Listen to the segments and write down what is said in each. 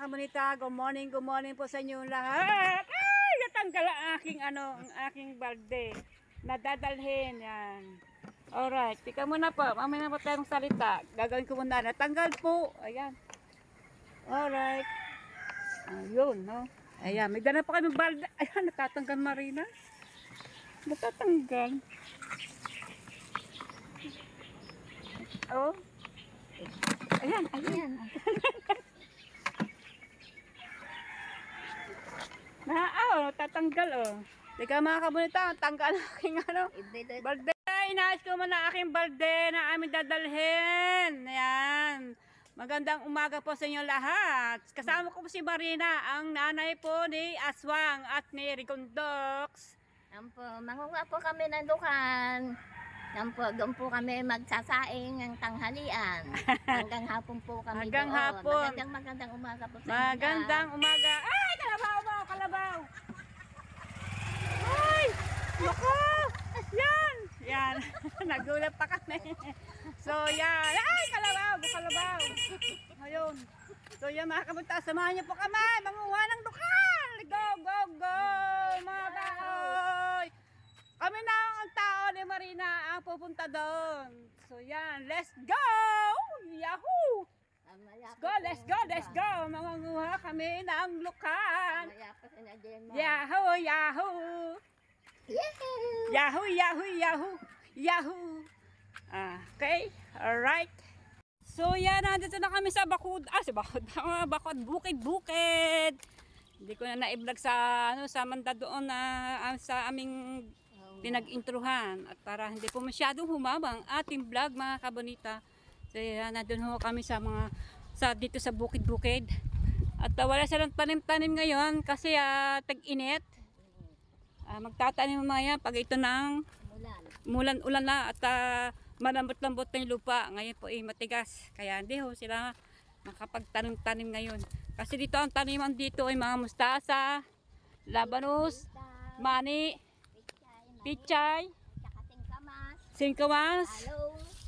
kamunita, good morning po sa inyo lahat. Ay, natanggal ang aking balde. Nadadalhin, yan. Alright, tika muna po, mamaya na po tayong salita. Gagawin ko muna, natanggal po. Ayan. Alright. Ayun, no? Ayan, may dala pa kami balde. Ayan, natatanggal Marina. Natatanggal. Oh. Ayan, ayan. Tatanggal oh. Teka mga kabunita, tanggal aking balde. Inaayos ko muna aking balde na aming dadalhin. Ayan. Magandang umaga po sa inyo lahat. Kasama ko po si Marina, ang nanay po ni Aswang at ni Rigondox. Mangunga po kami ng dukan. Doon po kami magsasaing ng tanghalian. Hanggang hapon po kami hanggang doon. Hapon. Magandang umaga po sa inyo. Magandang umaga. Ay, kalabaw mo, kalabaw. Ay, naku. Yan. Yan. Nagulat pa kami. So, yan. Ay, kalabaw, kalabaw. Ayun. So, yan mga kamunta, samahan niyo po kami. Manguha ng dukan. Go, go, go. Mga kahoy. Kami na ang tao ni Marina ang pupunta doon. So yan, let's go! Yahoo! Let's go! Mangunguha kami ng lukan. Yahoo! Yahoo! Okay, alright. So yan, nandito na kami sa Bakod. Bakod, bukid. Hindi ko na na-vlog sa Manda doon na sa aming pinag-introhan at para hindi po masyadong humabang ating vlog mga kabonita. So nandun ho kami dito sa bukid-bukid at wala silang tanim-tanim ngayon kasi tag-init. Magtatanim mamaya pag ito ng ulan na at malambot-lambot na yung lupa. Ngayon po matigas kaya hindi ho sila makapagtanim-tanim ngayon kasi dito ang taniman dito ay mga mustasa, labanos, mani, pichay, singkamas,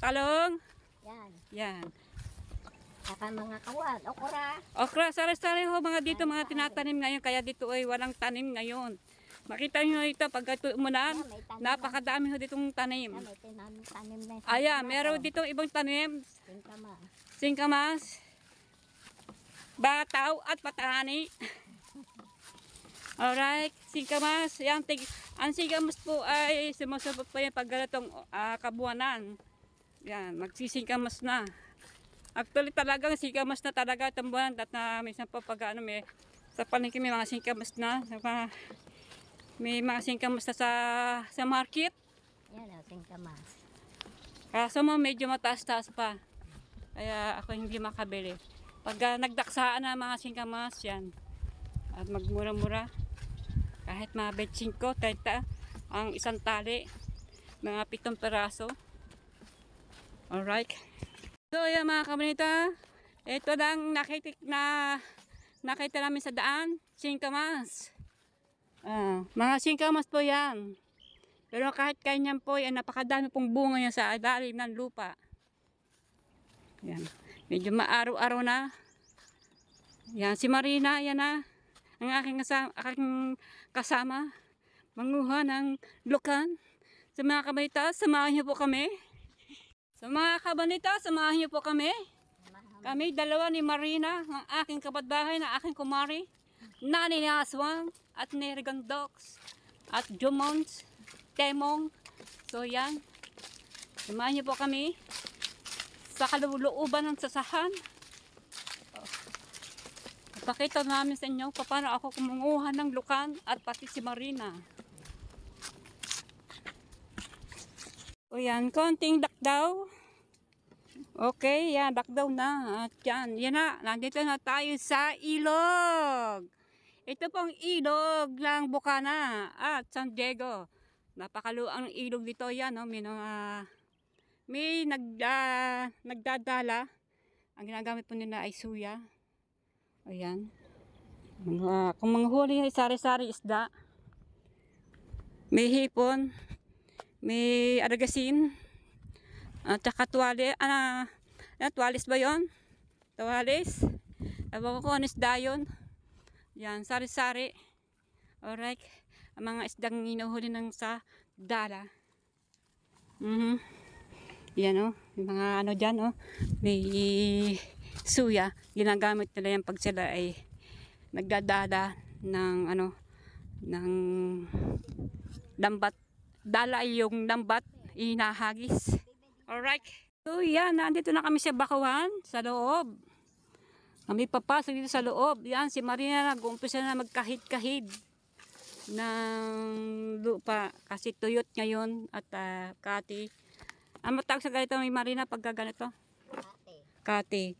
talong. Yan. Saka mga kawan, okra, sari-sari ho mga dito mga tinatanim ngayon kaya dito ay walang tanim ngayon. Makita nyo ito pag ito umulan, napakadami ho ditong tanim. Ayan, meron ditong ibang tanim. Singkamas, bataw at patani. Alright, singkamas. Ang singkamas po ay sumusubok po yan pag ganitong kabuanan. Yan, magsisingkamas na. Actually talagang singkamas na talaga itong buwan. At minsan po pag sa palengke may mga singkamas na. May mga singkamas na sa market. Yan singkamas. Kaso mo medyo mataas-taas pa. Kaya ako hindi makabili. Pag nagdaksaan na mga singkamas, yan. At magmura-mura. Kahit mga 25, 30 ang isang tali. Mga 7 peraso. Alright. So yan mga kamunita. Ito lang nakita namin sa daan. Singkamas. Mga singkamas po yan. Pero kahit kanyan po yan, napakadami pong bunga yan sa ilalim ng lupa. Yan. Medyo maaraw-araw na. Yan si Marina, yan na. Ang aking kasama, manguha ng lukan. Sa mga kabanita, samahan niyo po kami. Kami dalawa ni Marina, ang aking kapatbahay na aking kumari, Nani ni Aswang at ni Rigondox at Jumons, Temong. So yan, samahan niyo po kami sa kalulooban ng sasahan. Pakita namin sa inyo paano ako kumunguha ng lukan at pati si Marina. O yan, konting dakdaw. Okay, yan, dakdaw na. At yan na, nandito na tayo sa ilog. Ito pong ilog ng Bukana at San Diego. Napakaluang ilog dito yan. No? May nagdadala. Ang ginagamit po nila ay suya. Ayan. Kung manghuli ay sari-sari isda. May hipon. May aragasin. At saka tuwali. Tuwalis ba yon? Tuwalis. Ewan ko ano isda yun. Yan, sari-sari. Alright. Ang mga isdang hinuhuli ng sa dala. Yan oh. Yung mga ano dyan oh. May suya. Ginagamit nila yan pag sila ay nagdadala ng ano, ng lambat. Dala ay yung lambat, inahagis. Alright. So yan, nandito na kami sa bakuhan, sa loob. Kami papasok dito sa loob. Yan, si Marina nag-uumpisa na magkahid-kahid ng lupa. Kasi tuyot ngayon at kati. Ano tawag sa ganito may Marina pagka ganito? Kati.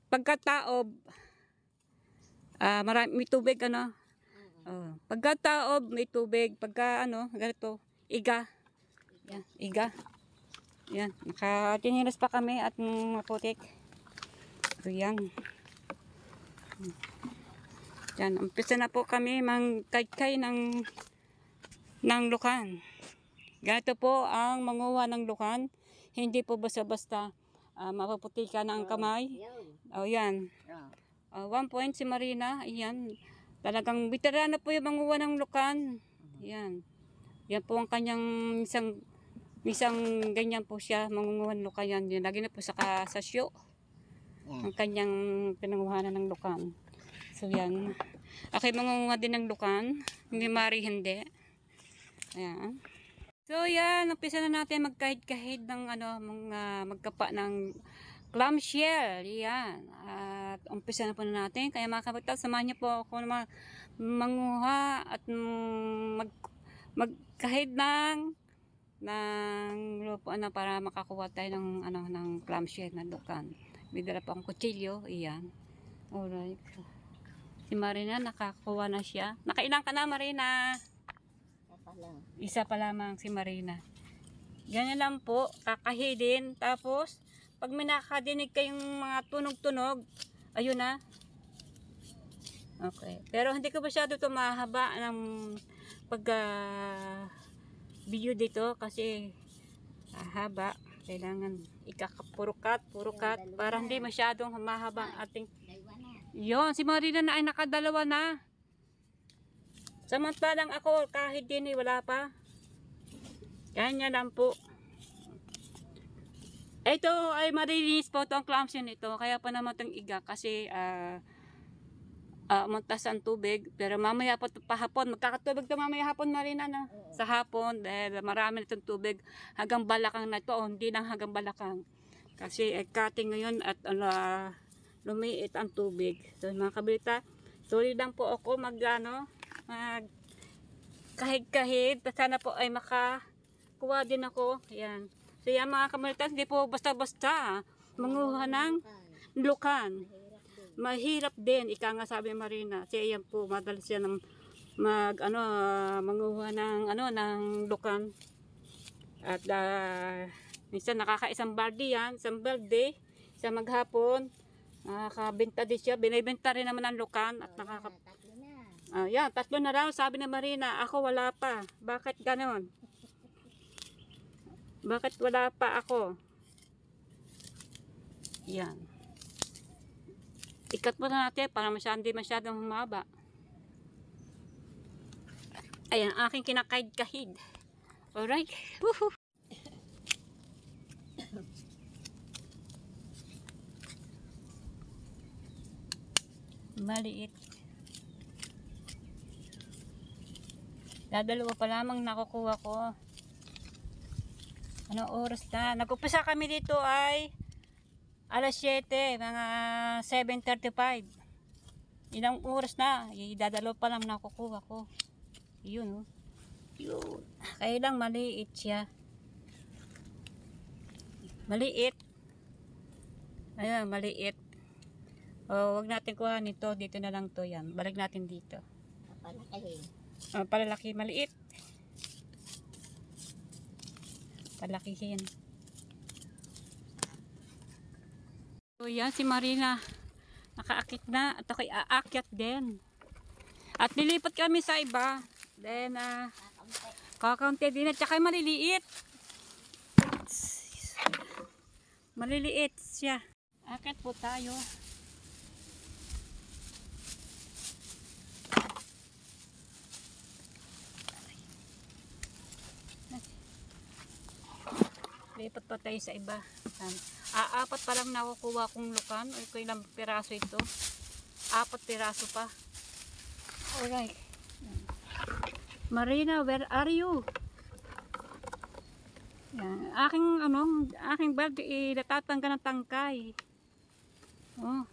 Pagkataob, may tubig ano? Pagkataob, may tubig. Pagka ano, ganito, iga. Yan, iga. Yan, nakatinilas pa kami at maputik. So yan. Yan, umpisa na po kami mangkaykay ng lukan. Ganito po ang manguha ng lukan. Hindi po basta-basta mapuputikan ang kamay. O yan. 1 point si Marina. Ayan. Talagang veterano po yung manguha ng lukan. Yan. Yan po ang kanyang isang ganyan po siya, mangunguhan lukan yan. Lagi na po sa syo. Ang kanyang pinanguhanan ng lukan. So yan. Ako mangunguha din ng lukan. Hindi mari hindi. Ayan. So yan, umpisa na natin magkahid-kahid ng ano, magkapa ng clamshell. Yan. At umpisa na po na natin. Kaya mga kapital, samahan niyo po ako na manguha at magkahid ng lupa na para makakuha tayo ng ano ng clamshell na lukan. May dala pa akong kutsilyo, iyan. Alright. Si Marina nakakuha na siya. Nakailang ka na Marina? Isa pa lamang si Marina. Ganyan lang po, kakahidin. Tapos pag may nakadinig kayong mga tunog-tunog, ayun na. Okay. Pero hindi ko masyado ito mahaba ng video dito kasi haba. Kailangan puro cut para hindi masyadong mahaba ang ating. Yon, si Marina na ay nakadalawa na. Samantalang ako kahit din wala pa. Kanya lang po. Ito ay marinis po itong clamshell nito. Kaya pa naman itong iga kasi umuntas ang tubig, pero mamaya po pahapon, magkakatubig ito mamaya hapon na rin ano, sa hapon, dahil marami itong tubig hanggang balakang na ito, hindi lang hanggang balakang kasi cutting ngayon at lumiit ang tubig. So mga kabalita, tuloy lang po ako kahid-kahid, sana po ay makakuha din ako. Yan. So yan mga kabalita, hindi po basta-basta manguha ng lukan. Mahirap din, ika nga sabi Marina. Kasi yan po, madalas siya manguha ng lukan. At minsan nakakaisang balde yan, isang balde, sa maghapon. Nakakabenta din siya, binibenta rin naman ang lukan. At yan, 3 na raw, sabi ni Marina. Ako wala pa. Bakit ganon? Bakit wala pa ako? Yan. Ikat mo na natin para hindi masyadong humaba. Ayan, aking kinakahid-kahid. Alright. Woohoo! Maliit. Dadalawa pa lamang nakukuha ko. Anong oras na? Nag-upisa kami dito ay alas 7, mga 7:35. Ilang oras na, dadalo pa lang nakukuha ko. Yun, oh. Yun. Kaya lang maliit siya. Maliit. Ayan, maliit. O, wag natin kuha nito. Dito na lang to yan. Balik natin dito. Palalaki, maliit. Palakihin. So yan si Marina, nakaakit na at ako'y aakyat din. At nilipat kami sa iba. Then, kakaunti din at saka maliliit. Maliliit siya. Akit po tayo. Lipat pa tayo sa iba. Apat pa lang nakukuha kong lukan. O kung ilang piraso ito. 4 piraso pa. Alright. Marina, where are you? Yan. Aking bag natatangga ng tangkay. Oh.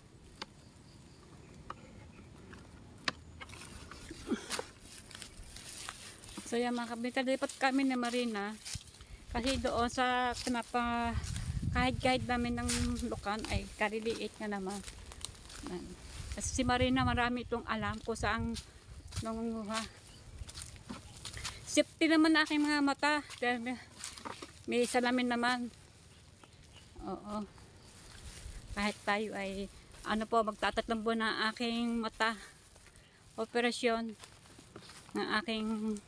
So yan mga kabita, lipat kami na Marina. Kasi doon sa kahit namin ng lukan ay kariliit na naman. Kasi si Marina marami itong alam kung saan nangunguha. Safety naman na aking mga mata. May salamin naman. Oo. Kahit tayo ay magtatatlong buwan na aking mata. Operasyon ng aking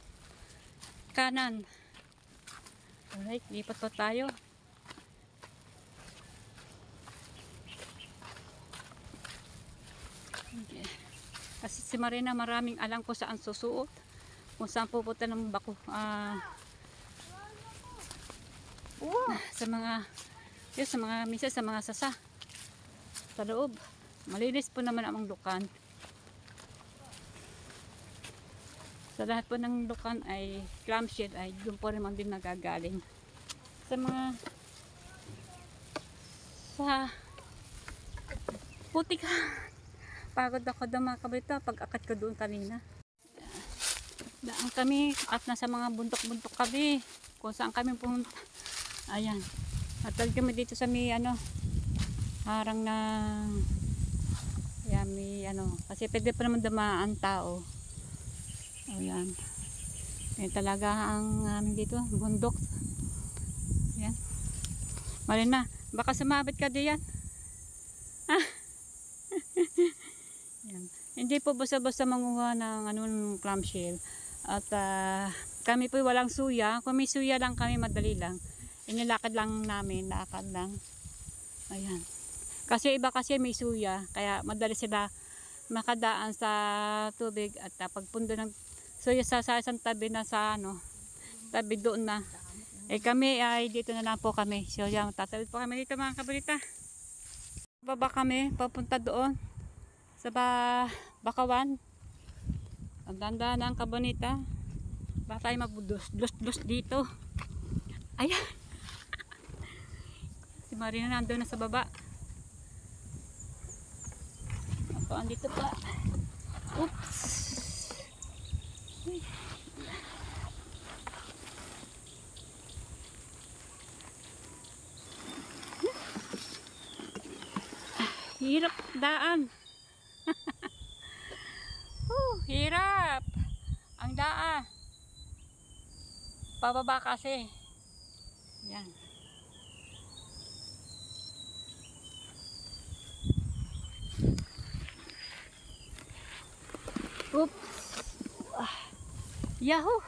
kanan. Alright, lipat pa tayo. Okay. Kasi si Marina maraming alam kung saan susuot, kung saan pupunta ng bako. Minsan sa mga sasa sa loob. Malinis po naman ang lukan. Sa lahat po ng lukan ay clamshell ay doon po naman din nagagaling. Sa putik. Pagod ako daw mga kabrita pag akat ko doon kanina. Daan kami at nasa mga bundok-bundok kami kung saan kami pumunta. Ayan. Atal kami dito sa harang na kasi pwede pa naman dumaan tao. Ayan. Yan talaga ang dito, bundok. Ayan. Marina, baka sumabit ka diyan. Yan. Hindi po basta-basta manguha ng clamshell. At kami po walang suya. Kung may suya lang kami, madali lang. Inilakad lang namin, lakad lang. Ayan. Kasi iba kasi may suya, kaya madali sila makadaan sa tubig at pagpundo ng suya sa isang tabi na tabi doon na. Kami ay dito na lang po kami. So yan, tatawid po kami dito mga kabalita. Baba kami, papunta doon sa Bakawan. Ang ganda ng Kabonita. Baka tayo mabudus dito. Ayan. Si Marina nandun na sa baba. Ako andito pa. Oops. Hirap daan. Hirap. Ang daan. Pababa kasi. Yan. Oops. Yahoo.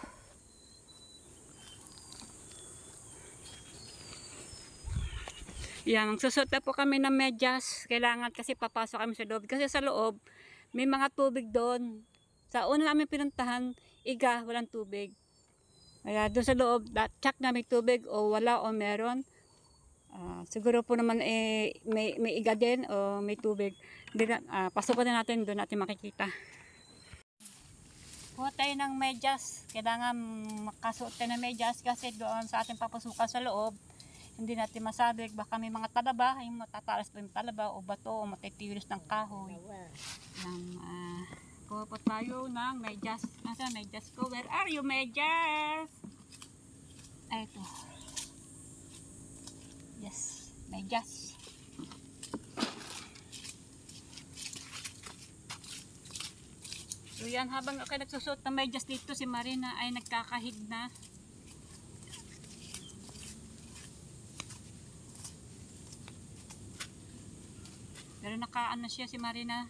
Yan, magsusot na po kami ng medyas. Kailangan kasi papasok kami sa loob. Kasi sa loob, may mga tubig doon. Sa una namin pinuntahan, walang tubig. Kaya doon sa loob, check na may tubig o wala o meron. Siguro po naman may iga din o may tubig. Pasukan na natin, doon natin makikita. Kuha tayo ng medyas. Kailangan makasuot tayo ng medyas kasi doon sa ating papasukan sa loob, hindi natin masabi, baka may mga talaba, yung matatalas pa yung talaba o bato o matitilis ng kahoy. Kuha pa tayo ng medyas. Nasaan medyas ko? Where are you, medyas? Ito. Yes, medyas. So yan, habang ako nagsusuot ng medyas dito, si Marina ay nagkakahig na. Pero nakaano siya si Marina,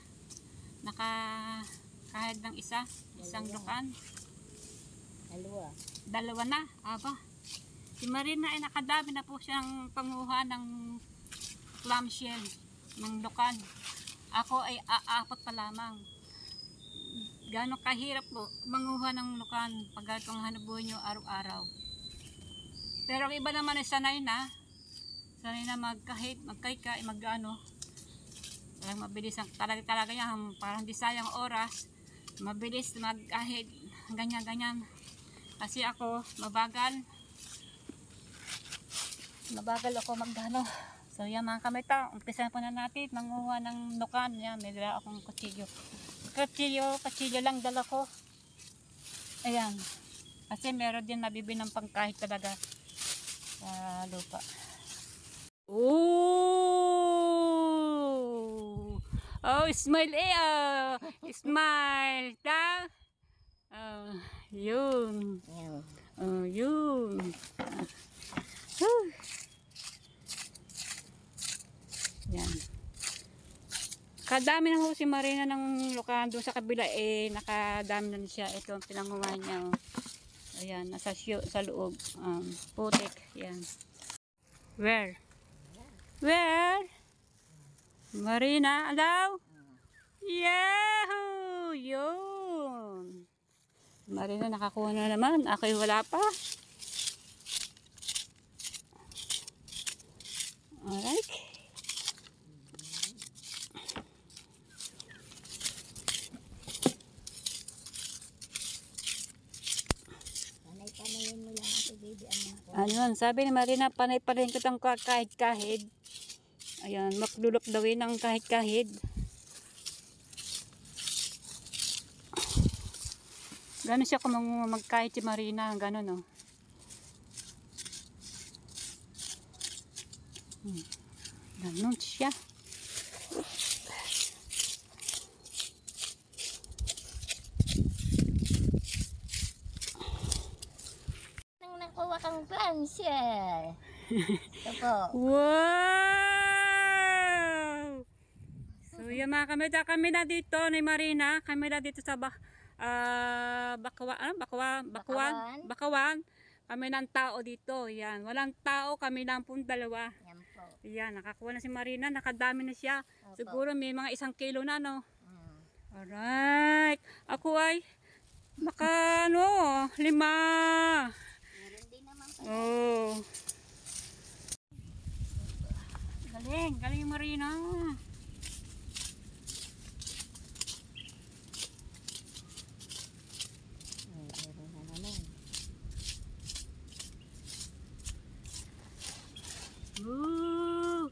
nakahid ng isang lukan. Dalawa na, aba. Si Marina ay nakadami na po siyang panguha ng clamshell, ng lukan. Ako ay aapat pa lamang. Gano'ng kahirap po manguha ng lukan pag itong hanabuhay nyo araw-araw. Pero ang iba naman ay sanay na. Sanay na magkay-kay, mag-ano. Parang mabilis ang talaga niya, parang di sayang oras. Mabilis mag-ahid, ganyan-ganyan. Kasi ako, mabagal ako mag-ano. So yan mga kamita, umpisa po na natin, manguha ng nukan. Yan, may dala akong kutsilyo. Kutsilyo lang dala ko. Ayan. Kasi meron din nabibili ng pangkahit talaga sa lupa. Oh! Oh, smile smile. Ta? Oh, yun. Yan. Oh, yun. Yan. Kadami na ho si Marina ng lukaan doon sa kabila nakadami na siya. Ito ang pinanguha niya. Oh. Ayan, nasa sa loob. Putik. Yan. Where? Marina, hello? Yahoo! Yun. Marina, nakakuha na naman. Ako'y wala pa. Alright. Panay-panayin mo lang ito, baby. Ano, sabi ni Marina, panay-panayin ko itong kahit-kahit. Ayan, maklulok daw yun ng kahit-kahit. Gano'n siya kung magkahit si Marina, gano'n oh. Gano'n siya. Nang nakuha kang plancher. Ito po. Wow! So yan mga kamita, kami na dito ni Marina, kami na dito sa Bakawan. Kami ng tao dito, yan. Walang tao, kami lang pong dalawa. Yan po. Yan, nakakuha na si Marina, nakadami na siya. Opo. Siguro may mga 1 kilo na, no? Mm. Alright. Ako ay, 5. Meron din naman po. Oh. Galing yung Marina. Meron na naman. Ooh.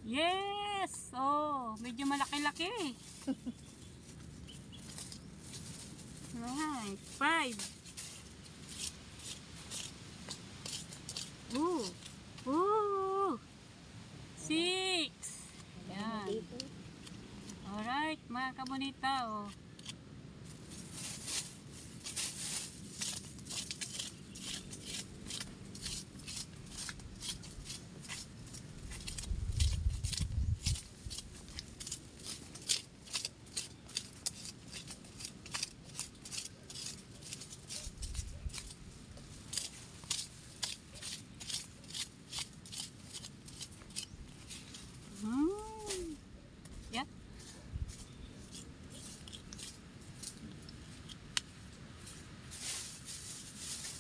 Yes! Oh, medyo malaki-laki. Right, 5. Ooh. 6. Yan. Dito. Alright, mga kabonita, oh. Yan.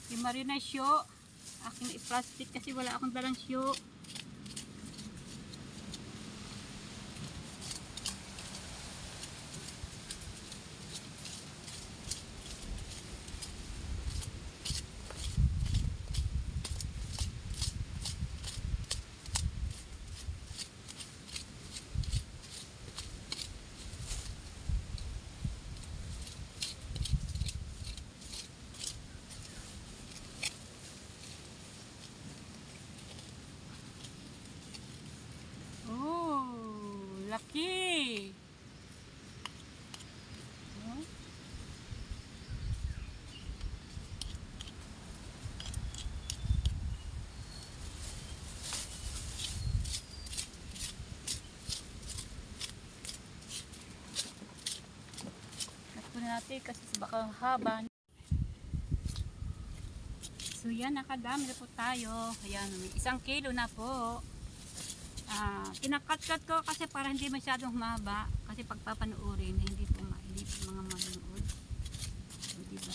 Si Marina show. Aking i-plastic kasi wala akong dalang show. Laki. Huh? Nakunin natin kasi baka haba. So yan, nakadami na po tayo. Ayan, may 1 kilo na po. Kinakat-cut ko kasi para hindi masyadong humaba. Kasi pagpapanuorin, hindi po mga manood. So, diba?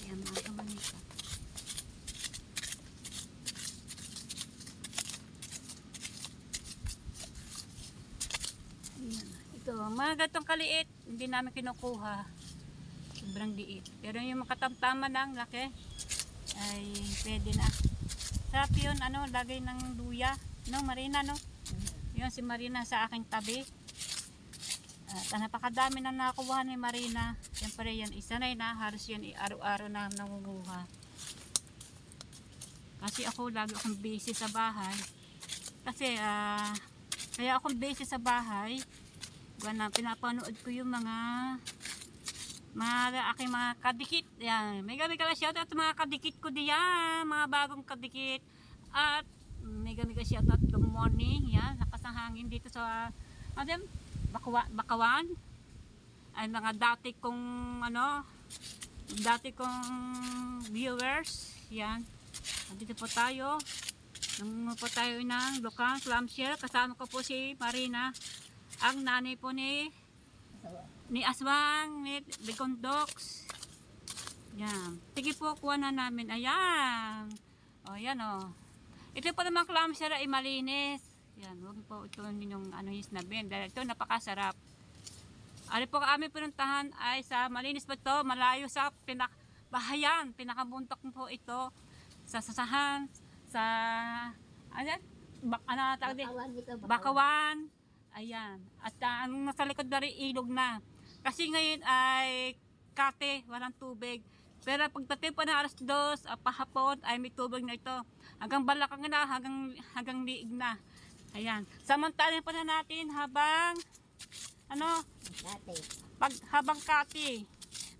Ayan, mga kamanita. mga gatong kaliit, hindi namin kinukuha. Sobrang liit. Pero yung makatamtama ng laki, ay pwede na. Sarap yun, ano, lagay ng luya. No, Marina, no? Yun, si Marina sa aking tabi. At napakadami na nakuha ni Marina. Siyempre yan, isa na halos yan, araw-araw na nangunguha. Kasi ako, lagi akong busy sa bahay. Kasi, kaya akong busy sa bahay, pinapanood ko yung mga aking mga kadikit. Yan. May gabi ka shoutout sa mga kadikit ko diyan, mga bagong kadikit. At may gabi ka shoutout good morning. Yan, lakas ng hangin dito sa Bakawan. Ay mga dati kong viewers. Yan. Dito po tayo. Nangungo po tayo ng Lukan clamshell. Kasama ko po si Marina, ang nanay po ni Aswang, ni Bicondox. Yan. Sige po, kuha na namin. Ayan. O, yan o. Ito po naman clamshell ay malinis. Yan. Huwag po ito ninyong isnabin. Dahil ito napakasarap. Ano po kami pinuntahan ay sa malinis po ito. Malayo sa bahayan. Pinakabuntok po ito. Sa sasahan. Sa Bakawan. Ayan. At ang nasa likod na rin ilog na. Kasi ngayon ay kate, walang tubig. Pero pagdating pa na alas 2, pahapon ay may tubig na ito. Hanggang balakang na, hanggang liig na. Ayan. Samantalin pa na natin habang habang kate.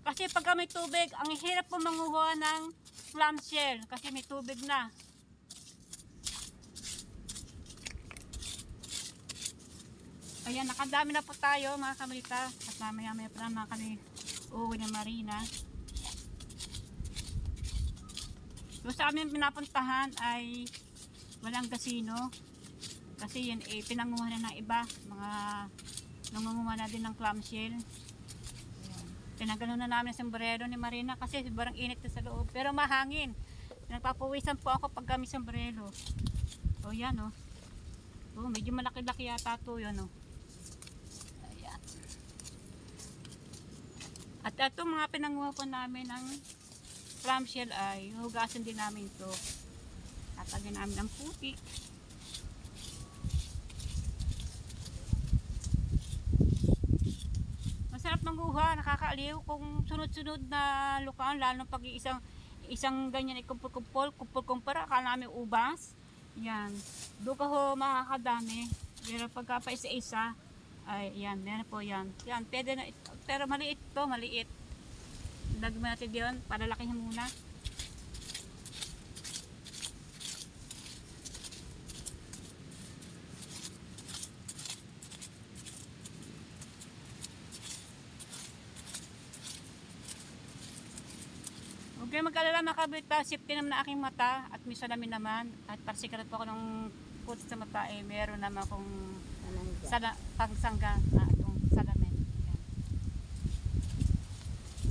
Kasi pag may tubig, ang hirap po manguha ng clamshell kasi may tubig na. Ayan, nakadami na po tayo mga kamalita. At mamaya pa naman kami uuwi ng Marina. So sa amin pinapuntahan ay walang casino. Kasi yan pinanguha na ng iba. Mga nangunguha na din ng clamshell. Tinanggalan na namin ang sombrero ni Marina kasi sobrang init na sa loob. Pero mahangin. Nagpapawisan po ako pag kami sombrero. O yan o. Oh, medyo malaki-laki yata ito yun o. Ayan. At ito mga pinanguha po namin ng clamshell ay hugasan din namin ito. Tatagyan namin ng puti. Masarap manguha, nakakaaliw kung sunod-sunod na lukaan, lalo pag isang ganyan ay kumpul-kumpul para akala namin ubas. Yan. Doon ka ho makakadami. Pero pagka pa isa-isa, ay yan, meron po yan. Yan, pwede na ito. Pero maliit to, maliit. Lagyan natin diyon, palalakihin muna. Okay, mag-alala mga kabita, safety naman na aking mata at may salamin naman. At parsikarap po ako ng puti sa mata, meron naman akong pangsangga na itong salamin.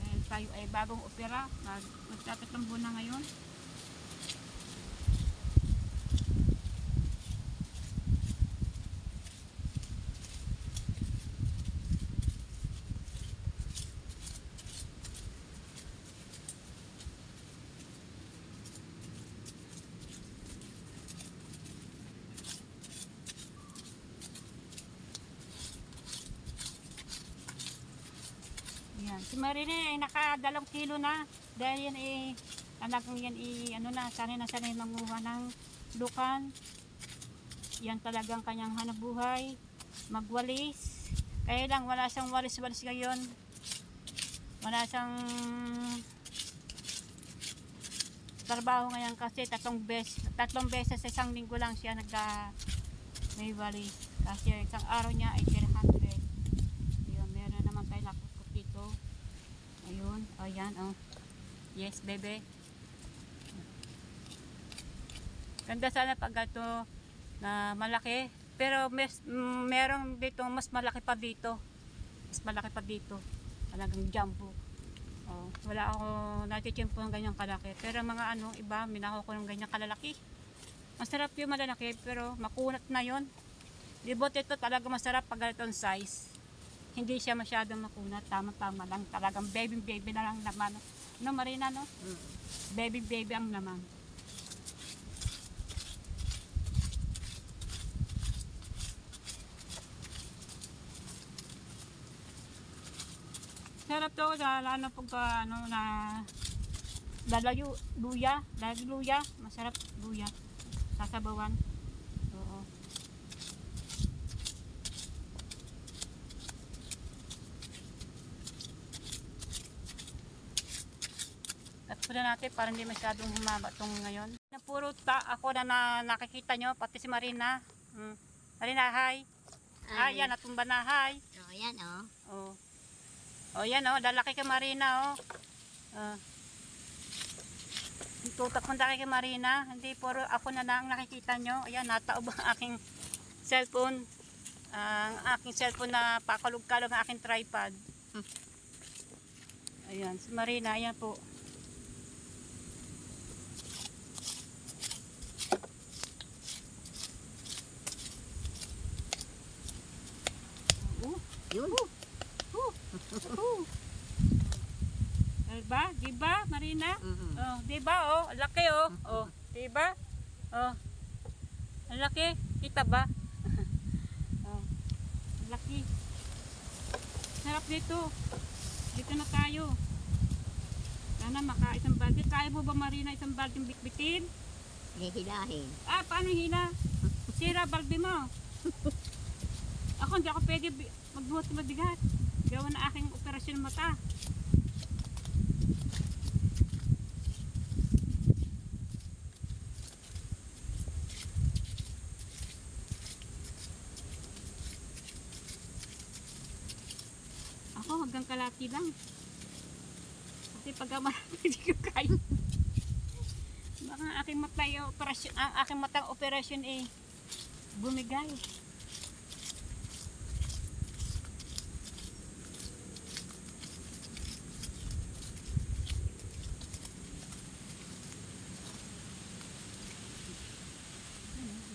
Dahil tayo ay bagong opera, magtatatlong buwan na ngayon. Si Marina ay naka 2 kilo na dahil yan talagang yan sanay na sanay manguha ng lukan. Yan talagang kanyang hanabuhay, magwalis. Kaya lang wala siyang walis-walis ngayon. Wala siyang trabaho ngayon kasi 3 beses sa isang linggo lang siya may walis. Kasi isang araw niya ay 300. Meron naman tayo nakukot dito. Ayun, ayan, oh. Yes, bebe. Ganda sana pag ito na malaki. Pero merong dito, mas malaki pa dito. Mas malaki pa dito. Talagang jumbo. Oh, wala ako natitiyempo ng ganyang kalaki. Pero mga iba, minako ko ng ganyang kalalaki. Masarap yung malalaki, pero makunat na yon. Libot ito talaga masarap pag ganitong size. Hindi siya masyadong makunat. Tama-tama lang. Talagang baby na lang naman. No, Marina, no? Baby ang naman. Sarap to, lalo pag ano na luya, masarap luya. Sasabawan. Oo. At pula natin para hindi masyadong humaba itong ngayon. Puro ako na nakikita nyo, pati si Marina. Marina, hi. Ay, yan, natumba na, hi. Oh, yan oh. Oh. Oh, yan oh, lalaki kay Marina oh. Tutak mo kay Marina, hindi puro ako na lang nakikita nyo. Ayan, nataob ang aking cellphone. Ang aking cellphone na pakalog-kalog ang aking tripod. Ayan, si Marina, ayan po. Yun. Diba? Diba, Marina? Mhm. Oh, diba oh, laki oh. Oh, diba? Oh. Ang laki, kita ba? Oh. Ang laki. Sarap dito. Dito na tayo. Sana maka-isang balde. Kaya mo ba, Marina, isang baldeng bitbitin? Hihilahin. Ah, paano hila? Sira balde mo. Ako hindi ako pwede magbuhat ng mabigat. Gawa na aking operasyon mata. Ako hanggang kalati lang. Kasi pagka marami hindi ko kaya. Baka aking mata yung operasyon, ang aking matang operasyon eh bumigay.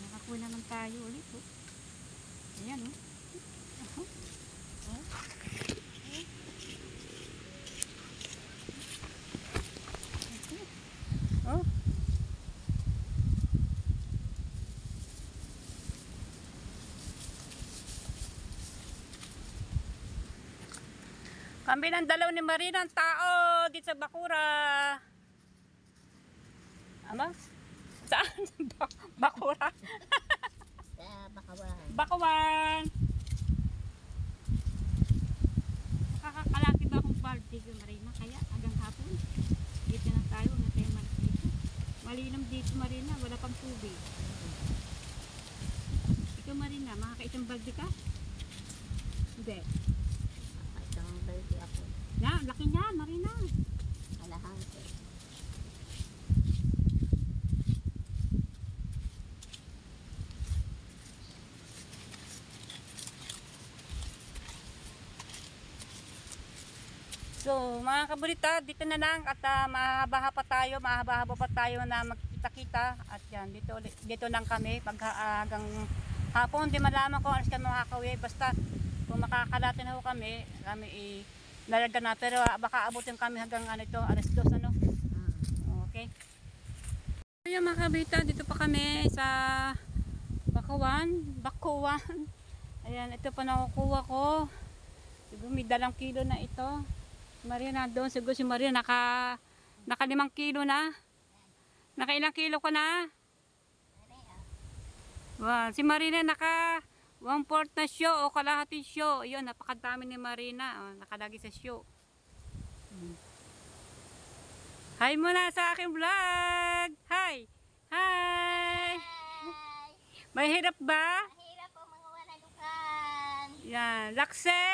Nakakuha naman tayo ulit oh. Ayan oh. Oh. Kami ng dalaw ni Marina ang tao dito sa Bakura. Ama? Saan? Bakura? Sa Bakawan. Bakawan. Nakakalaki ba akong balde kay Marina? Kaya hanggang hapon. Dito na tayo. Wala tayong malas dito. Malinom dito, Marina. Wala pang tubig. Ikaw, Marina, makakaisang balde ka? Hindi. Isang balde ako. Na, laki niyan, Marina. Alahante. So, mga kabalita, dito na lang at mahaba-haba pa tayo na magkita-kita at yan, dito lang kami hanggang hapon, di malaman ko alas kami makakauwi, basta kung makakalati na ho kami nalaga na, pero baka abutin kami hanggang alas 2, ano? Okay. So, yan mga kabalita, dito pa kami sa Bakawan. Ayan, ito pa nakukuha ko. Siguro may 2 kilo na ito. Marina doon, siguro si Marina naka 5 kilo na. Naka ilang kilo ko na? Wow, si Marina naka 1/4 na show o kalahati show. Ayun, napakadami ni Marina. Oh, nakalagi sa show. Hi muna sa aking vlog. Hi. Hi. Mahirap ba? Mahirap po manguha ng dukan. Yan, lakse.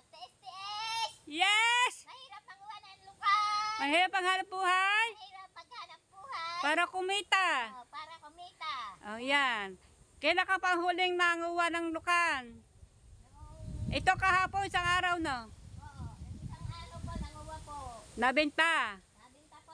TSTS. Yes. Mahirap manguha ng dukan. Mahirap ang hanap buhay Mahirap maghanap buhay. para kumita. Para kumita. Oh, yan. Kailan ka pa huling nanguha ng lukan? Ito kahapon, isang araw, no? Oo. Isang ano po nanguha po. Nabenta. Nabinta po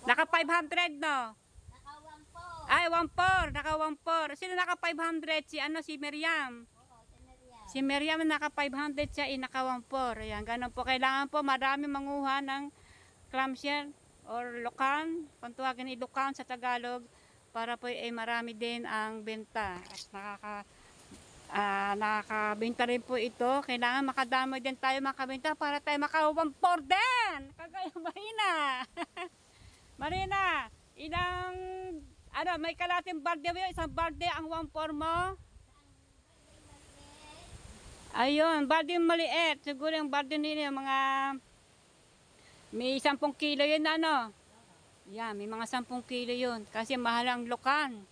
Naka 500, no? naka 1 po. Ay, 1/4. Naka 1/4. Sino naka 500? Si Miriam. Oo, si Maria. Si Miriam naka 500 siya, naka 1.4. Ayan, ganun po. Kailangan po marami manguha ng clamshell or lukan. Kung tuwagin ilukan sa Tagalog, para po marami din ang benta. At nakakabenta rin po ito. Kailangan makadamay din tayo makabenta para tayo maka 1.4 din. Kagaya Marina. Marina, ilang, may kalating balde mo yun? Isang balde ang 1.4 mo? Ayun, balde yung maliit. Siguro yung balde nila, mga may 10 kilo yun Yan, may mga 10 kilo yun. Kasi mahal ang lukan.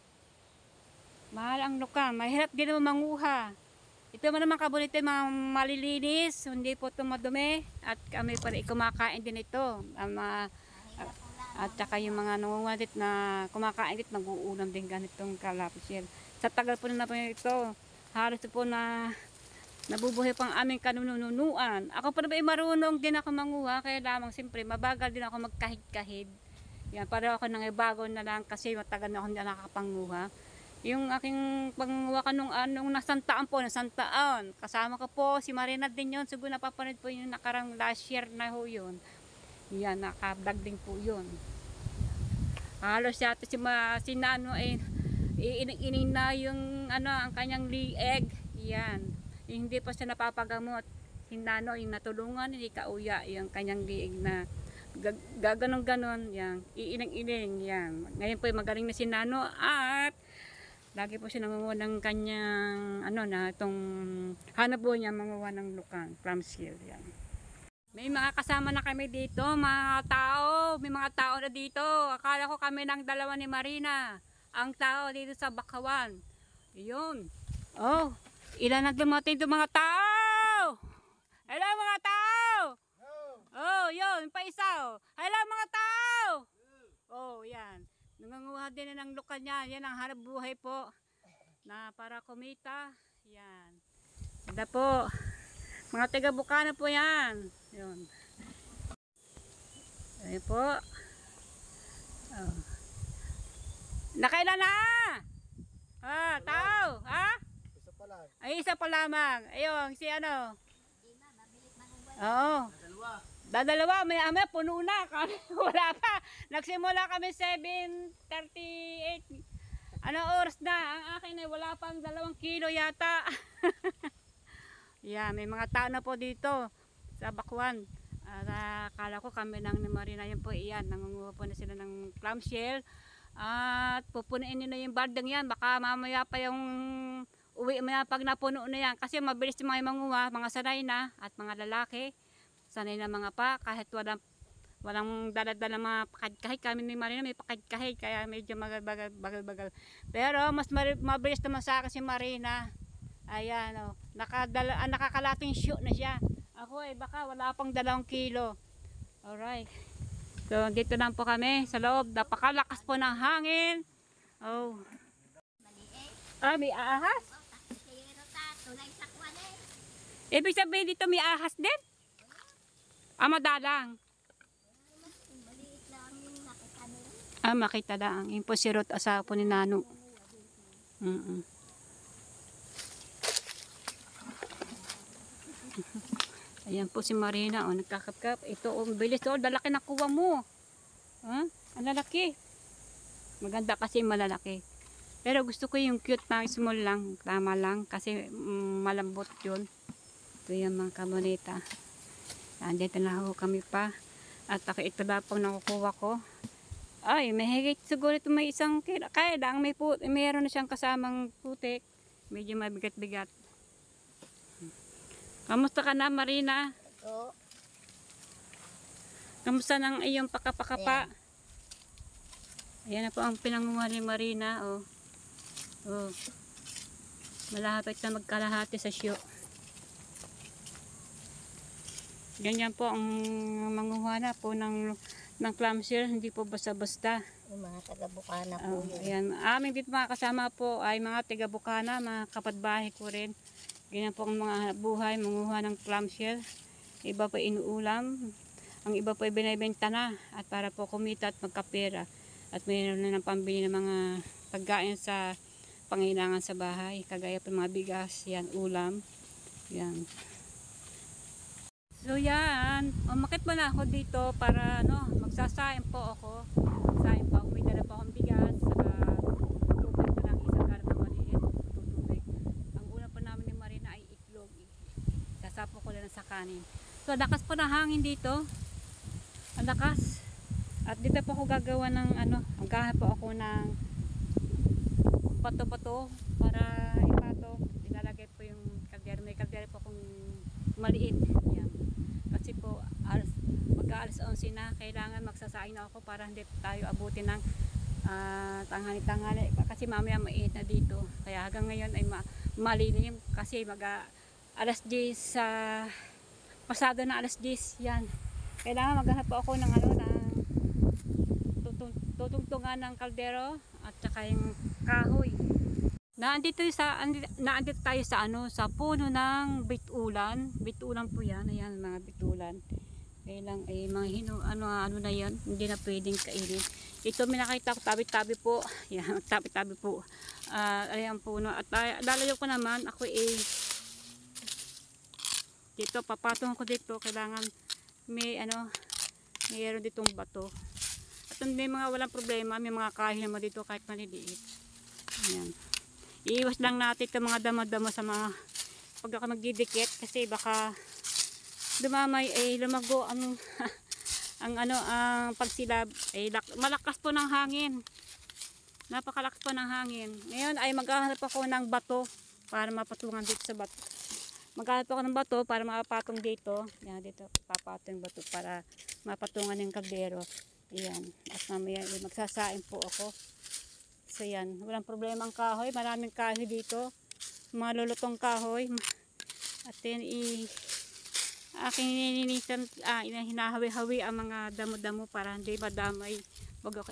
Mahal ang lukan. Mahirap din naman manguha. Ito man naman kabunito yung mga malilinis. Hindi po ito madumi. At kami pa rin kumakain din ito. At saka yung mga nangunguha dit na kumakain dit, mag-uulam din ganitong kalapis. Sa tagal po na po ito. Halos po na nabubuhay pang aming kanununuan. Ako pa na ba marunong din ako manguha, kaya lamang siyempre mabagal din ako magkahid-kahid. Yan, para ako nang bago na lang kasi matagal na ako hindi nakapanguha. Yung aking panguha ka nung nasantaan po, nasantaan. Kasama ko po si Marina din yun. Siguro napapanood po yung nakarang last year na ho yun. Yan, naka-vlog din po yun. Halos yata si Nano iining na yung ang kanyang lieg. Yan. Hindi pa siya napapagamot. Hinano yung natulungan, hindi kauya yung kanyang liig na gaganon-ganon, yan, iiling-iling, yan. Ngayon po magaling na si Nano at lagi po siya nangunguha ng kanyang itong hanap po niya manguha ng lukan, clamshell, yan. May mga kasama na kami dito, mga tao, may mga tao na dito. Akala ko kami ng dalawa ni Marina. Ang tao dito sa Bakawan. Yun. Oh, ilan na dumating itong mga tao? Hello mga tao! Oh, yun, pa isa oh. Hello mga tao! Oh, yan. Nangunguha din na ng lukan niya. Yan ang hanap buhay po. Na para kumita. Yan. Ganda po. Mga taga Bukana po yan. Yun. Ayan po. Oh. Nakailan na? Tao? Ha? Isa pa lang. Ay, isa pa lamang. Ayun, si Oo. Dadalawa, may puno na. Wala pa. Nagsimula kami 7:38. Oras na? Ang akin ay wala pang 2 kilo yata. Yeah, may mga tao na po dito sa Bakwan. Akala ko kami ng Marina yun po iyan. Nangunguha po na sila ng clamshell. At pupunuin nila yung bardang yan. Baka mamaya pa yung uwi mo na pag napuno na yan. Kasi mabilis yung mga manguha, mga sanay na at mga lalaki. Sanay na mga pa, kahit walang daladala mga pakadkahig. Kami ni Marina may pakadkahig, kaya medyo bagal-bagal. Pero mas mabilis naman sa akin si Marina. Ayan o, nakakalating shoot na siya. Ako baka wala pang 2 kilo. Alright. So dito lang po kami sa loob. Napakalakas po ng hangin. Oh. May ahas? Ibig sabihin dito may ahas din? Madalang. Makita lang. Yung po si Ruth, asawa po ni Nano. Ayan po si Marina, nagkakapkap. Ito, bilis lalaki na kuha mo. Ang lalaki. Maganda kasi malalaki. Pero gusto ko yung cute na small lang, tama lang. Kasi malambot yun. Ito yung mga kamonita. Andito na ako kami pa. At ito lang pang nakukuha ko. Ay, may higit siguro ito may 1 kilo. Kaya lang, mayroon na siyang kasamang putik. Medyo mabigat-bigat. Kamusta ka na, Marina? Oo. Kamusta ng iyong pakapakapa? Ayan na po ang pinangunguha ni Marina. Oh. Malapit na magkalahati sa show. Ganyan po ang manguha na po ng clamshell. Hindi po basta-basta. Yung mga taga Bukana po yun. Ayan. Aming dito mga kasama po ay mga taga Bukana, mga kapatbahay ko rin. Ganyan po ang mga buhay, manguha ng clamshell. Iba po inuulam. Ang iba po ay binibenta na. At para po kumita at magkapera. At mayroon na ng pambili ng mga pagkain sa pangailangan sa bahay. Kagaya po mga bigas, yan, ulam. Yan. So yan, umakit mo na ako dito para ano, magsasaing po ako. Saing po ako, may dala po akong bigas, saka tubig ko ng isang garapang maliit, tutubig. Ang una po namin ni Marina ay itlog. Sasapo ko lang sa kanin. So lakas po ng hangin dito. Ang lakas. At dito po ako gagawa ng ano, maghahanap po ako ng pato-pato para ipato. Ilalagay po yung kaldero. May kaldero po akong maliit. Yan. Kasi po mag-aalas 11 na, kailangan magsasaing na ako para hindi tayo abutin ng tanghali kasi mamaya mainit na dito. Kaya hanggang ngayon ay malilim kasi alas 10 sa pasado na alas 10 yan. Kailangan maghanap po ako ng ano, ng tutungtungan ng kaldero at saka yung kahoy. Naandito tayo sa ano, sa puno ng bitulan. Bitulan po 'yan. Ayan, mga bitulan. Kailang ay mga ano na 'yan, hindi na pwedeng kainin. Ito may nakita ko tabi-tabi po. Yan, tabi-tabi po. Ayan puno at lalayo ko naman ako dito papatong ko dito, kailangan may mayroon ditong bato. At may mga walang problema, may mga kahoy naman dito kahit maliliit. Ayan. Iiwas lang natin itong mga damo-damo sa mga pag ako magdidikit kasi baka dumamay lumago ang ang pagsilab malakas po ng hangin. Napakalakas po ng hangin. Ngayon ay maghahanap ako ng bato para mapatungan dito sa bato. Maghahanap ako ng bato para mapatong dito. Yan dito papatong yung bato para mapatungan yung kaldero. Ayan. At mamaya magsasaing po ako. So yan, walang problema ang kahoy, maraming kahoy dito, mga lulutong kahoy. At yan aking nilinisan, hinahawi-hawi ang mga damo-damo para hindi madamay wag ako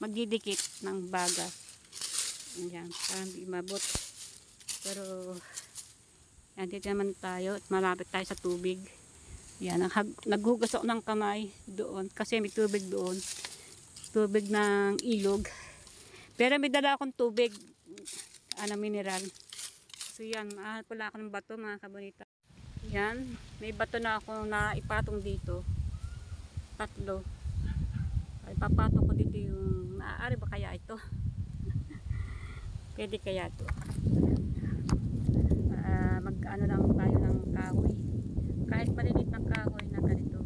magdidikit ng baga. Yan, para hindi mabot. Pero yan, dito naman tayo at malapit tayo sa tubig. Yan, naghugas ako ng kamay doon kasi may tubig doon. Tubig ng ilog. Pero may dala akong tubig mineral. So yan, pala ako ng bato mga kabonita. Yan, may bato na ako na ipatong dito. 3. Ay papatong ko dito yung maaari ba kaya ito? Pwede kaya ito. Mag-ano lang tayo ng kahoy. Kahit malilit ng kahoy na ganito.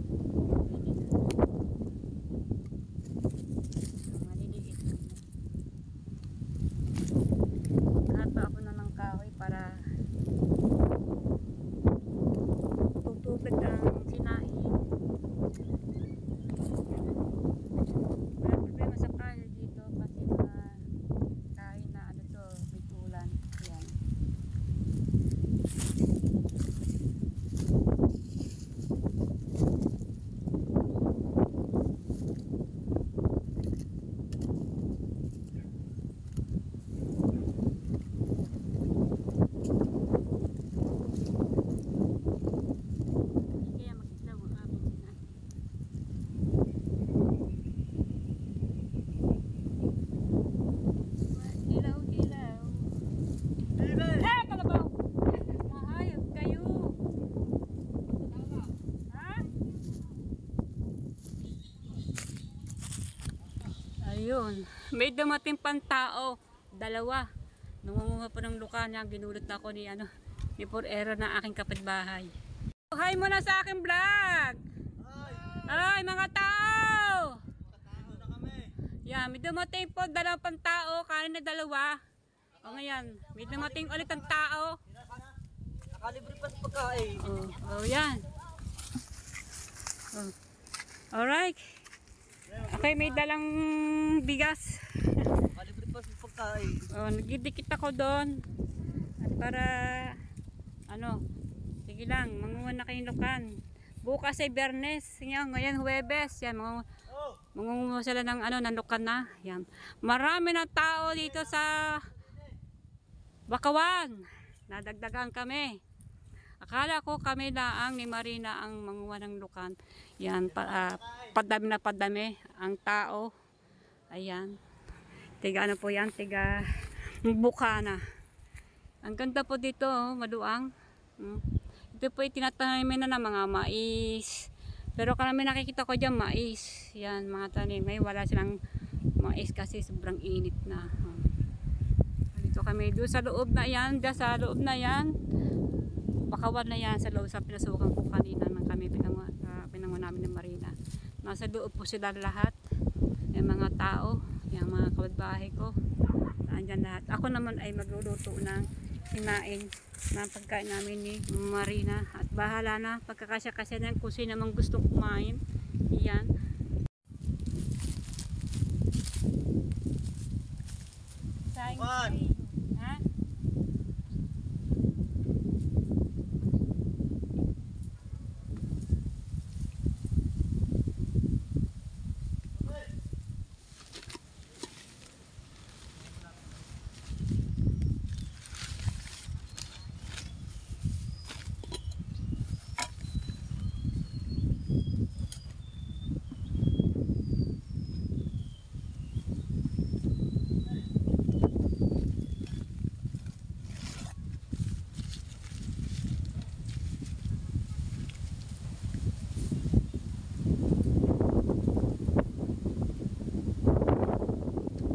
Ako na ng kahoy para tutubig ang sinain. Walang problema sa kahoy dito kasi kahoy na bitulan. Yan. Ayun, may dumating pang tao, 2. Nangunguha po ng luka niya, ginulot na ako ni Porera na aking kapitbahay. Hi muna sa aking vlog! Ay mga tao! Yan, may dumating po 2 pang tao, kanin na 2. O ngayon, may dumating ulit ang tao. Nakalibre pa sa pagkain. Yan. Alright. Okay, may dalang bigas. Nakalibre pa sa pagkain. Nagdidikit ako doon. At para, sige lang, mangunguha na kayong lukan. Bukas ay Biyernes. Ngayon, Huwebes. Yan, mangunguha sila ng, ng lukan na. Yan. Marami na tao dito sa Bakawan. Nadagdagan kami. Akala ko kami laang ni Marina ang manguha ng lukan. Yan, padami na padami ang tao. Ayan. Tiga po yan, tiga Bukana. Ang ganda po dito, oh, maluang. Ito po ay tinatanim na ng mga mais. Pero karami nakikita ko dyan mais. Yan, mga tanim. Ngayon wala silang mais kasi sobrang init na. Dito kami, doon sa loob na yan, dyan sa loob na yan. Bakawan na yan sa loob sa pinasukan ko kanina nang kami pinanguha namin ng Marina. Nasa loob po sila lahat. Yung mga tao, yung mga kapitbahay ko. Andyan lahat. Ako naman ay magluluto ng kinain na pagkain namin ni Marina. At bahala na pagkakasya-kasya na kung sino namang gustong kumain. Yan. Juan! Ha?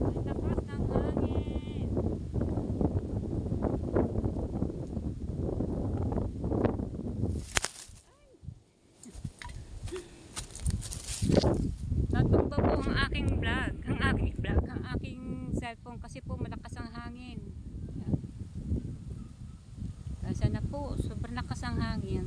Ang lakas ng hangin. Natumba po ang aking vlog, ang aking cellphone kasi po malakas ang hangin. Yan. Kasi na po, sobrang lakas ang hangin.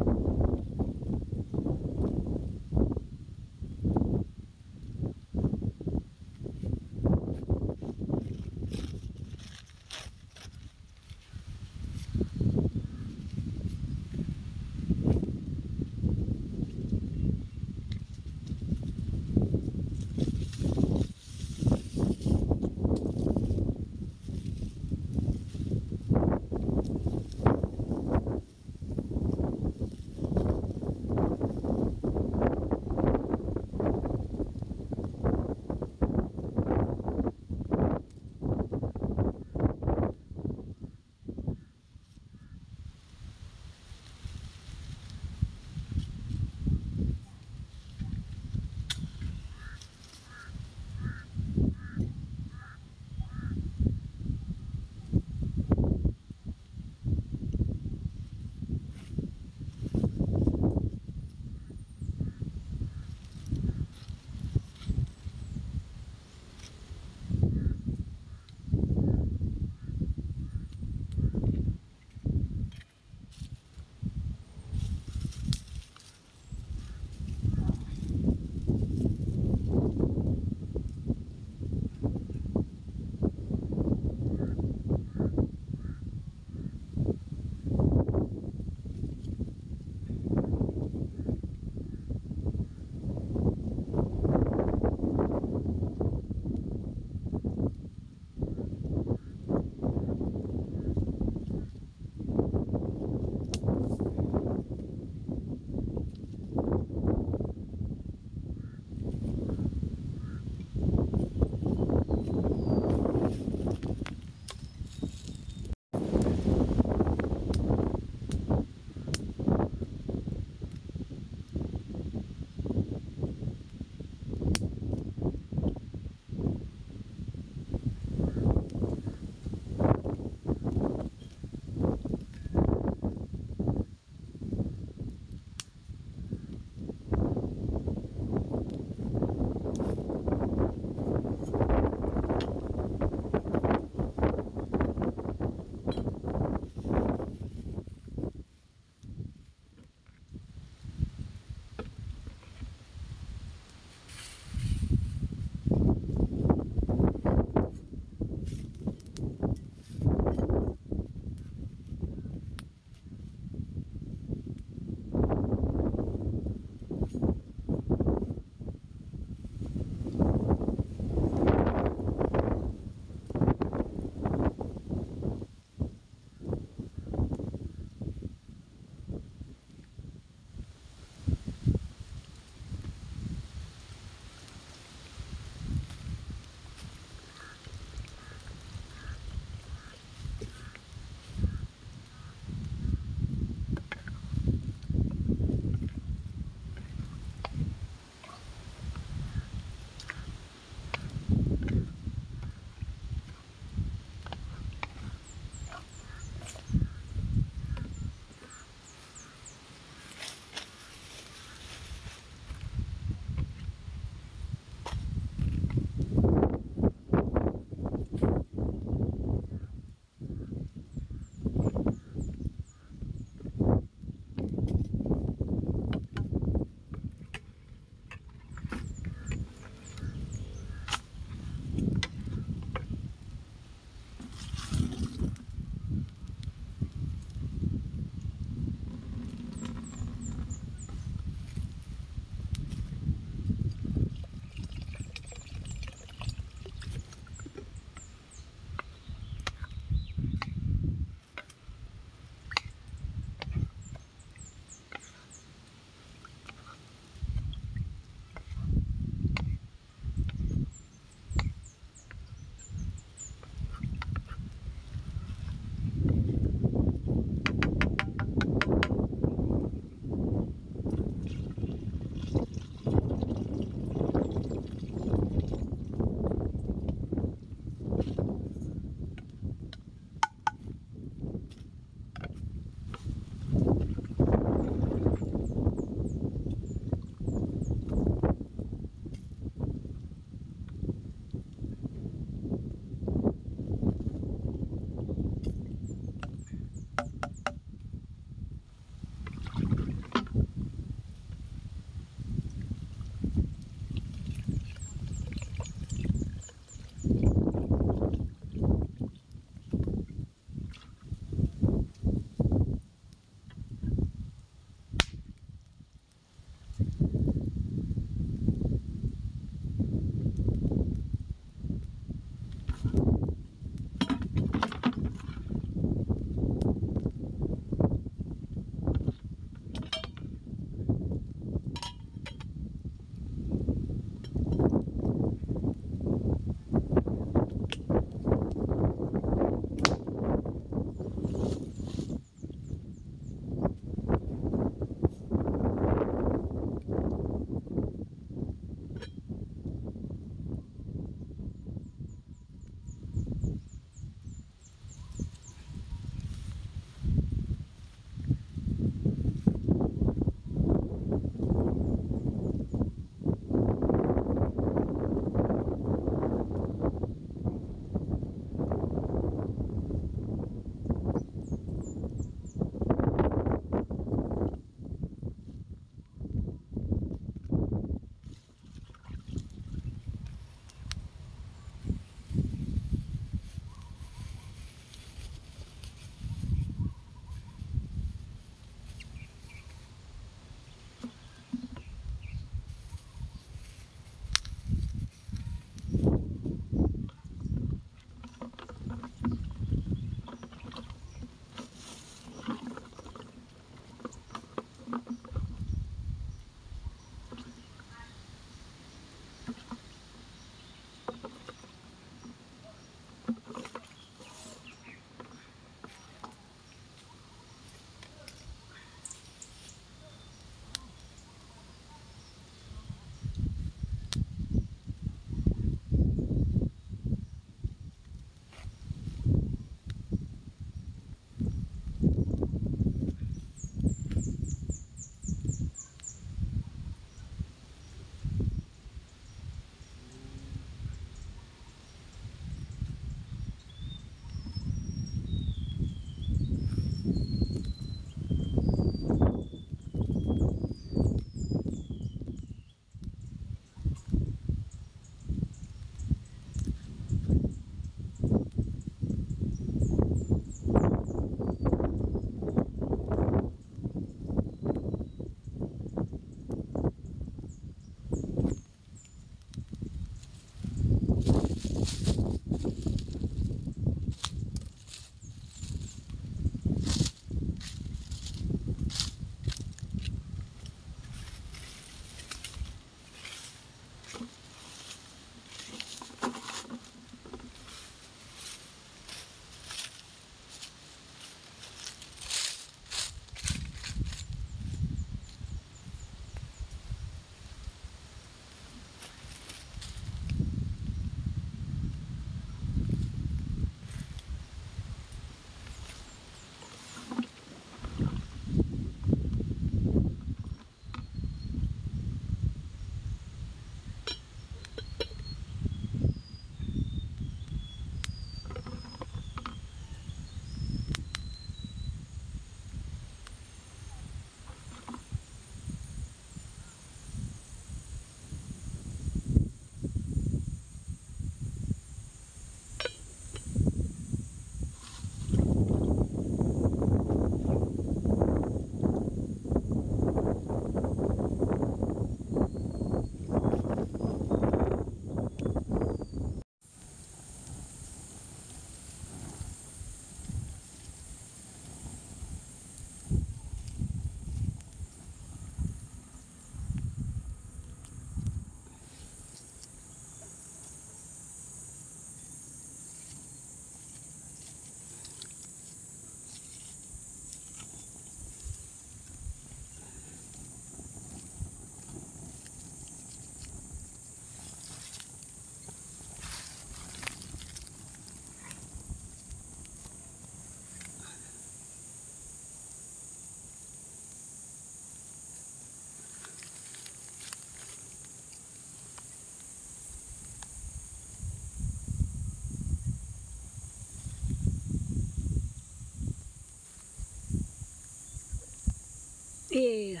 Yeah.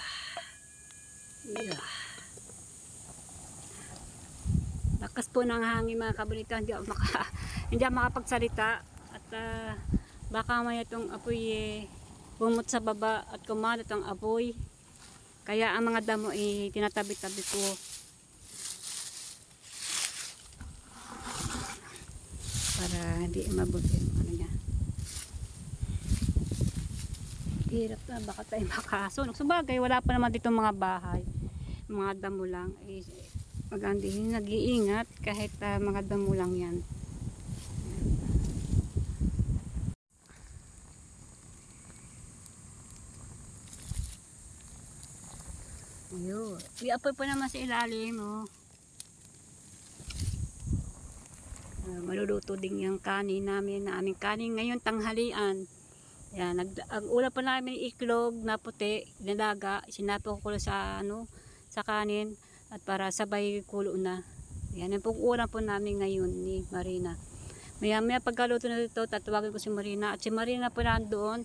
Yeah. Lakas po ng hangin mga kabunita, hindi ako makapagsalita at baka may itong apoy bumot sa baba at kumalat ang apoy. Kaya ang mga damo tinatabi-tabi ko. Para hindi mabuti yung ano niya. Hirap na, baka tayo makasunog. Sabagay, wala pa naman dito mga bahay. Mga damo lang. Maganda din, nag-iingat kahit mga damo lang yan. Ayun. Iapoy po naman sa ilalim. Oh. Maluluto din yung kanin namin. Aming kanin ngayon tanghalian. Yan, ang ulam pa namin iklog na puti, nilaga, sinapo ko sa sa kanin at para sabay kulo na. Yan ang ulam po namin ngayon ni Marina. Maya pagkaluto na dito, tatawagin ko si Marina at si Marina po nandoon.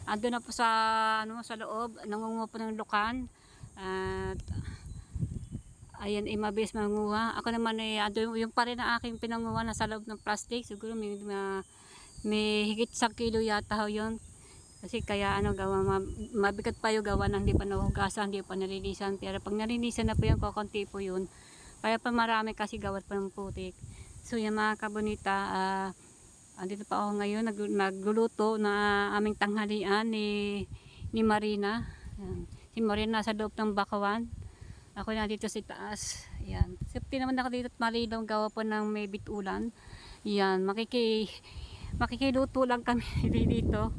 Ando na po sa sa loob, nangunguha po ng lukan. At ayan, mabilis manguha. Ako naman ando yung pa rin ang aking pinanguha na sa loob ng plastic. Siguro may higit sa kilo yata yun. Kasi kaya gawa mabigat pa yung gawa na hindi pa nahugasan, hindi pa nalinisan. Pero pag nalinisan na po yung kukunti po yun. Kaya pa marami kasi gawat pa ng putik. So yung mga kabunita, andito pa ako ngayon nagluluto na aming tanghalian ni Marina. Si Marina sa loob ng bakawan. Ako na dito sa taas. Yan. Safety naman ako dito at malinaw gawa po ng may bitulan. Yan. Makikiluto lang kami dito.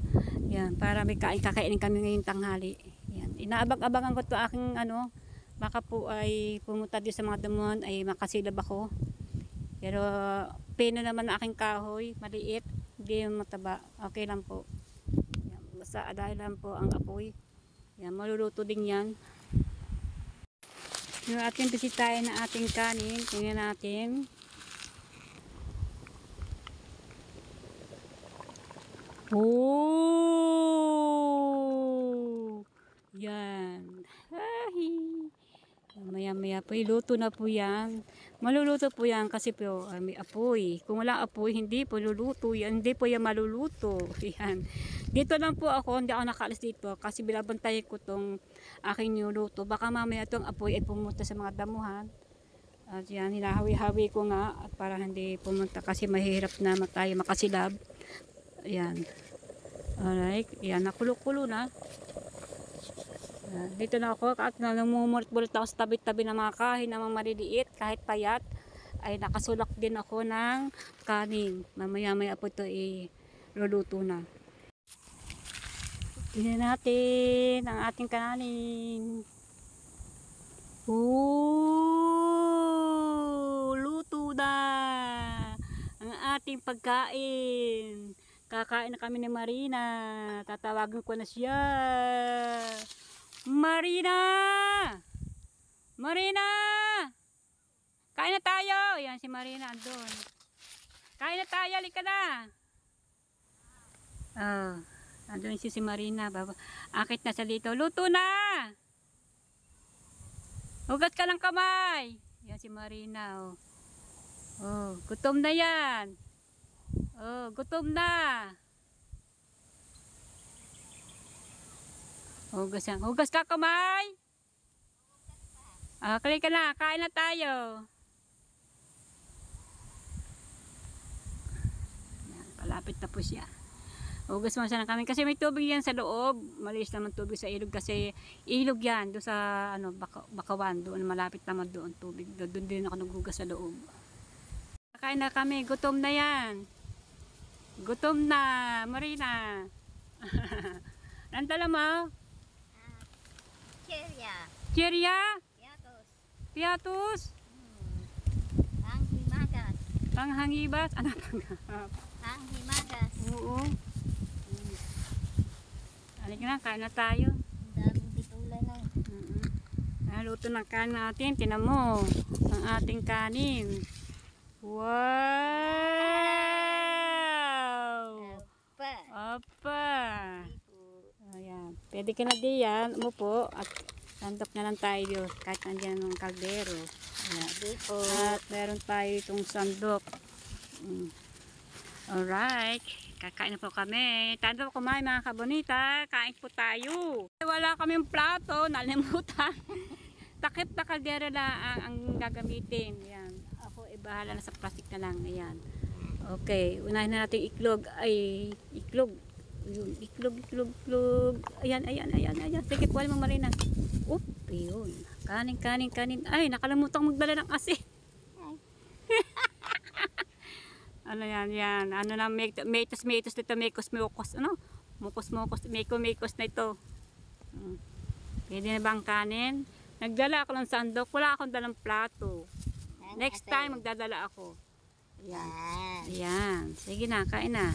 Yan. Para may kakainin kami ngayong tanghali. Yan. Inaabang-abangan ko to aking ano. Baka po ay pumunta din sa mga damon ay makasilab ako. Pero pino naman ang aking kahoy. Maliit. Hindi mataba. Okay lang po. Yan. Basta dahil lang po ang apoy. Yan. Maluluto din yan. Yung ating bisitahin na ating kanin, tingnan natin. Oh! Yan. Ay! Maya-maya po, iluto na po yan. Maluluto po yan kasi po may apoy. Kung wala apoy, hindi po luluto yan. Hindi po yan maluluto. Yan. Dito lang po ako, hindi ako nakaalis dito kasi binabantayan ko tong aking niluluto. Baka mamaya itong apoy ay pumunta sa mga damuhan. At yan, hinahawi-hawi ko nga at para hindi pumunta kasi mahirap na tayo makasilab. Ayan. Alright. Ayan, nakulo-kulo na. Dito na ako at namumulit-bulit ako sa tabi-tabi ng mga kahoy na mga maliliit kahit payat ay nakasulak din ako ng kanin. Mamaya-maya po ito iluluto na. Tingnan natin ang ating kanin. Oh, luto na ang ating pagkain. Kakain na kami ni Marina. Tatawagin ko na siya. Marina! Marina! Kain na tayo! Yan si Marina andun. Kain na tayo, halika na! Oh, andun si Marina. Akit na sa dito. Luto na! Hugas ka ng kamay! Yan si Marina. Oh, oh gutom na yan. Oh, gutom na. Hugas yan. Hugas ka kamay. Kali ka na. Kain na tayo. Yan, palapit na po siya. Hugas mo siya ng kamay. Kasi may tubig yan sa loob. Malinis naman tubig sa ilog. Kasi ilog yan. Doon sa ano, bakawan. Doon malapit naman doon tubig. Doon din ako naghugas sa loob. Kain na kami. Gutom na yan. Gutom na. Marina. Nandala mo? Cheria. Cheria? Piatos. Piatos? Panghimagas. Panghangibas? Ano? Panghimagas. Oo. Halika na, kain na tayo. Ang daming bitulan na. Naluto ng kanin natin. Tinan mo. Ang ating kanin. Wow! Pa. Opa! Ayan. Pwede ka na diyan. Umupo. At sandok na lang tayo. Kahit nandiyan ng kaldero. Ayan. Dito. At meron tayo itong sandok. Alright. Kakain na po kami. Tayo po kumain mga kabonita. Kain po tayo. Wala kaming plato. Nalimutan. Takip na kaldero na ang gagamitin. Ayan. Ako bahala na sa plastic na lang. Ayan. Okay. Unahin na natin iklog. Ay, iklog. Yun, iklog. Ayan. Sige, kuha mo Marina. Oop, yun. Kanin. Ay, nakalimutan magdala ng asin. Ano yan. Ano na, metos dito, mekos. Ano? Mukos, mekos na ito. Pwede na ba ang kanin? Nagdala ako ng sandok. Wala akong dalang plato. Next time, magdadala ako. Ayan. Sige na, kain na.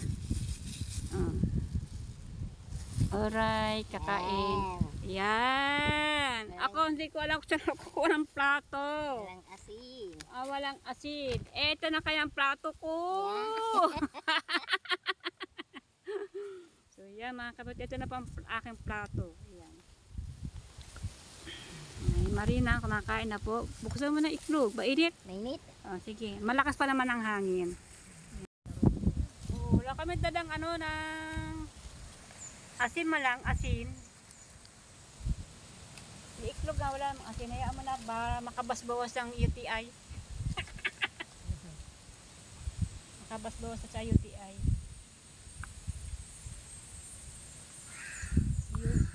Alright, kakain. Yan. Ako hindi ko alam kung saan ako kukuha ng plato. Walang asin. Walang asin. Eto na kaya ang plato ko. So yan mga kapatid, ito na pa ang aking plato. Ayan. Ay, Marina, kumakain na po. Buksan mo na iklog. Mainit? Mainit. Sige. Malakas pa naman ang hangin. Wala kami dadang ano ng asin malang, asin. Iklog na wala namang asin. Hayaan mo na ba makabasbawas ang UTI. Makabasbawas sa UTI. Yun.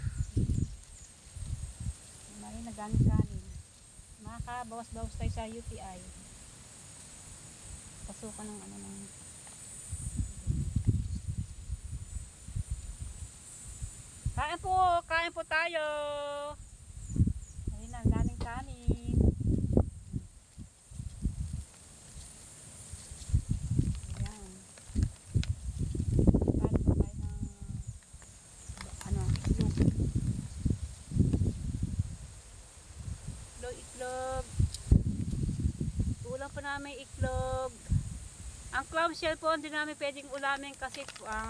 Marina gamit kanin. Makakabawas-bawas tayo sa UTI. Pasukan ng ano ng kain po tayo. Ayun na, ang daming kanin. Ayan. Kain po tayo ng ano, itlog. Itlog. Ulam pa namin itlog. Ang clam shell po hindi namin pwedeng ulamin kasi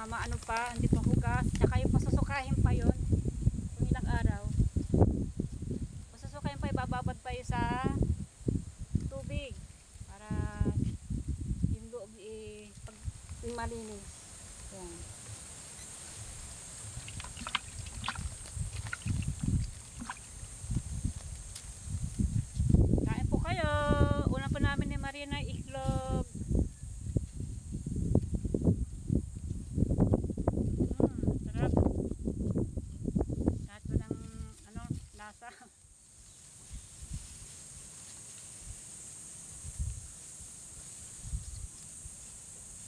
maano pa, hindi pa hugas. Tsaka yung pasusukahin pa yon kung ilang araw. Pasusukahin pa, ibababad pa yun sa tubig para yung loob pag malinis. Yan. Kain po kayo. Una pa namin ni Marina itlog. Sarap. Lahat ko ng ano, lasa.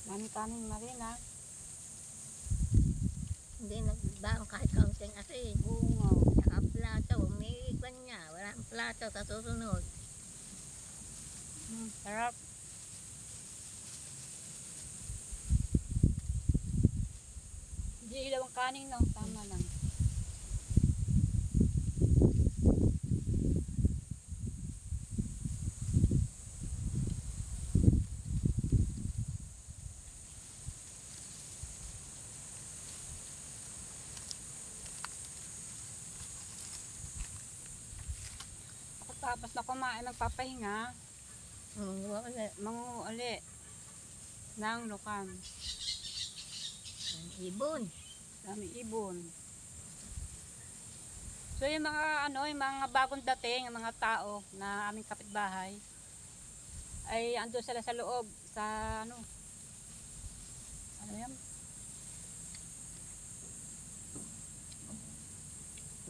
Dami kanin Marina. Hindi nagbaon kahit kaunting asin. Oo nga. Tsaka plato, umiikwan niya. Walang plato sa susunod. Sarap. Hindi ilaw ang kanin no, tama lang. Tapos na kumain, nagpapahinga, Wala. manguuli ng lukam. Ang ibon. Dami ibon. So yung mga ano, yung mga bagong dating, yung mga tao na aming kapitbahay ay ando sila sa loob sa ano yan?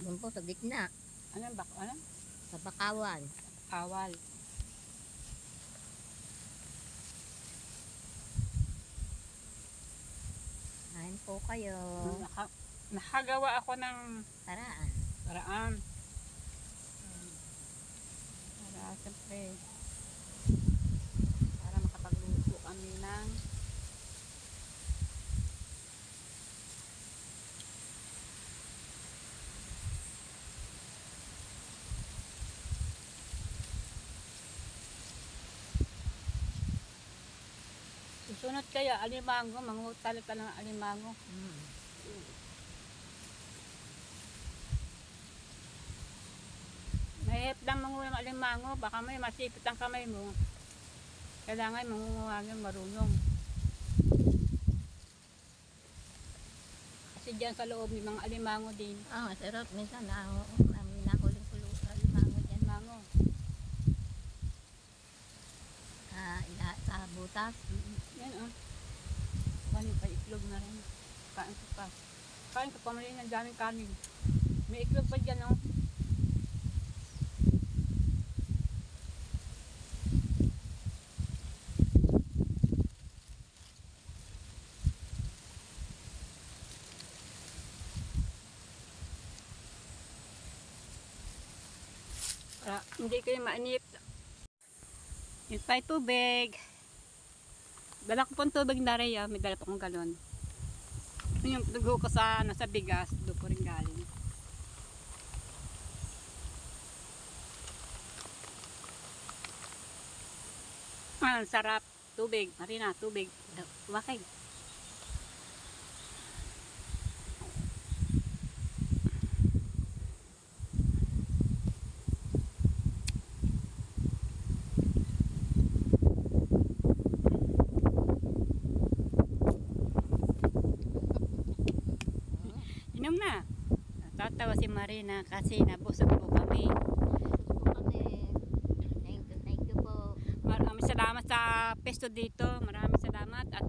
Doon po sa gitna. Ano yan? Ano? Sa bakawan. Kawal. Kain po kayo. Nakagawa ako ng Paraan. paraan. Para siyempre para makapagluto kami ng susunod kaya alimango, mangutali ka ng alimango. Mahirap lang manguha ng alimango, baka may masipit ang kamay mo. Kailangan mangunguhagin marunong. Kasi dyan sa loob may mga alimango din. Masarap. Minsan nakuling kulo sa limango dyan. Alimango. Sa butas. Yan o. Kanin pa, itlog na rin. Kain ko pa. Kain ko pa mali ng daming kanin. May itlog pa dyan o. Hindi kayo mainip. Yung pa tubig. Dala ko pong tubig na rin, may dala po kong galon. Yung dugo ko sa bigas, doon po rin galing. Ang sarap. Tubig. Marina, tubig. Wakay. Inom na. Tatawa si Marina kasi nabusog po kami. Thank you po. Maraming salamat sa pesto dito. Maraming salamat at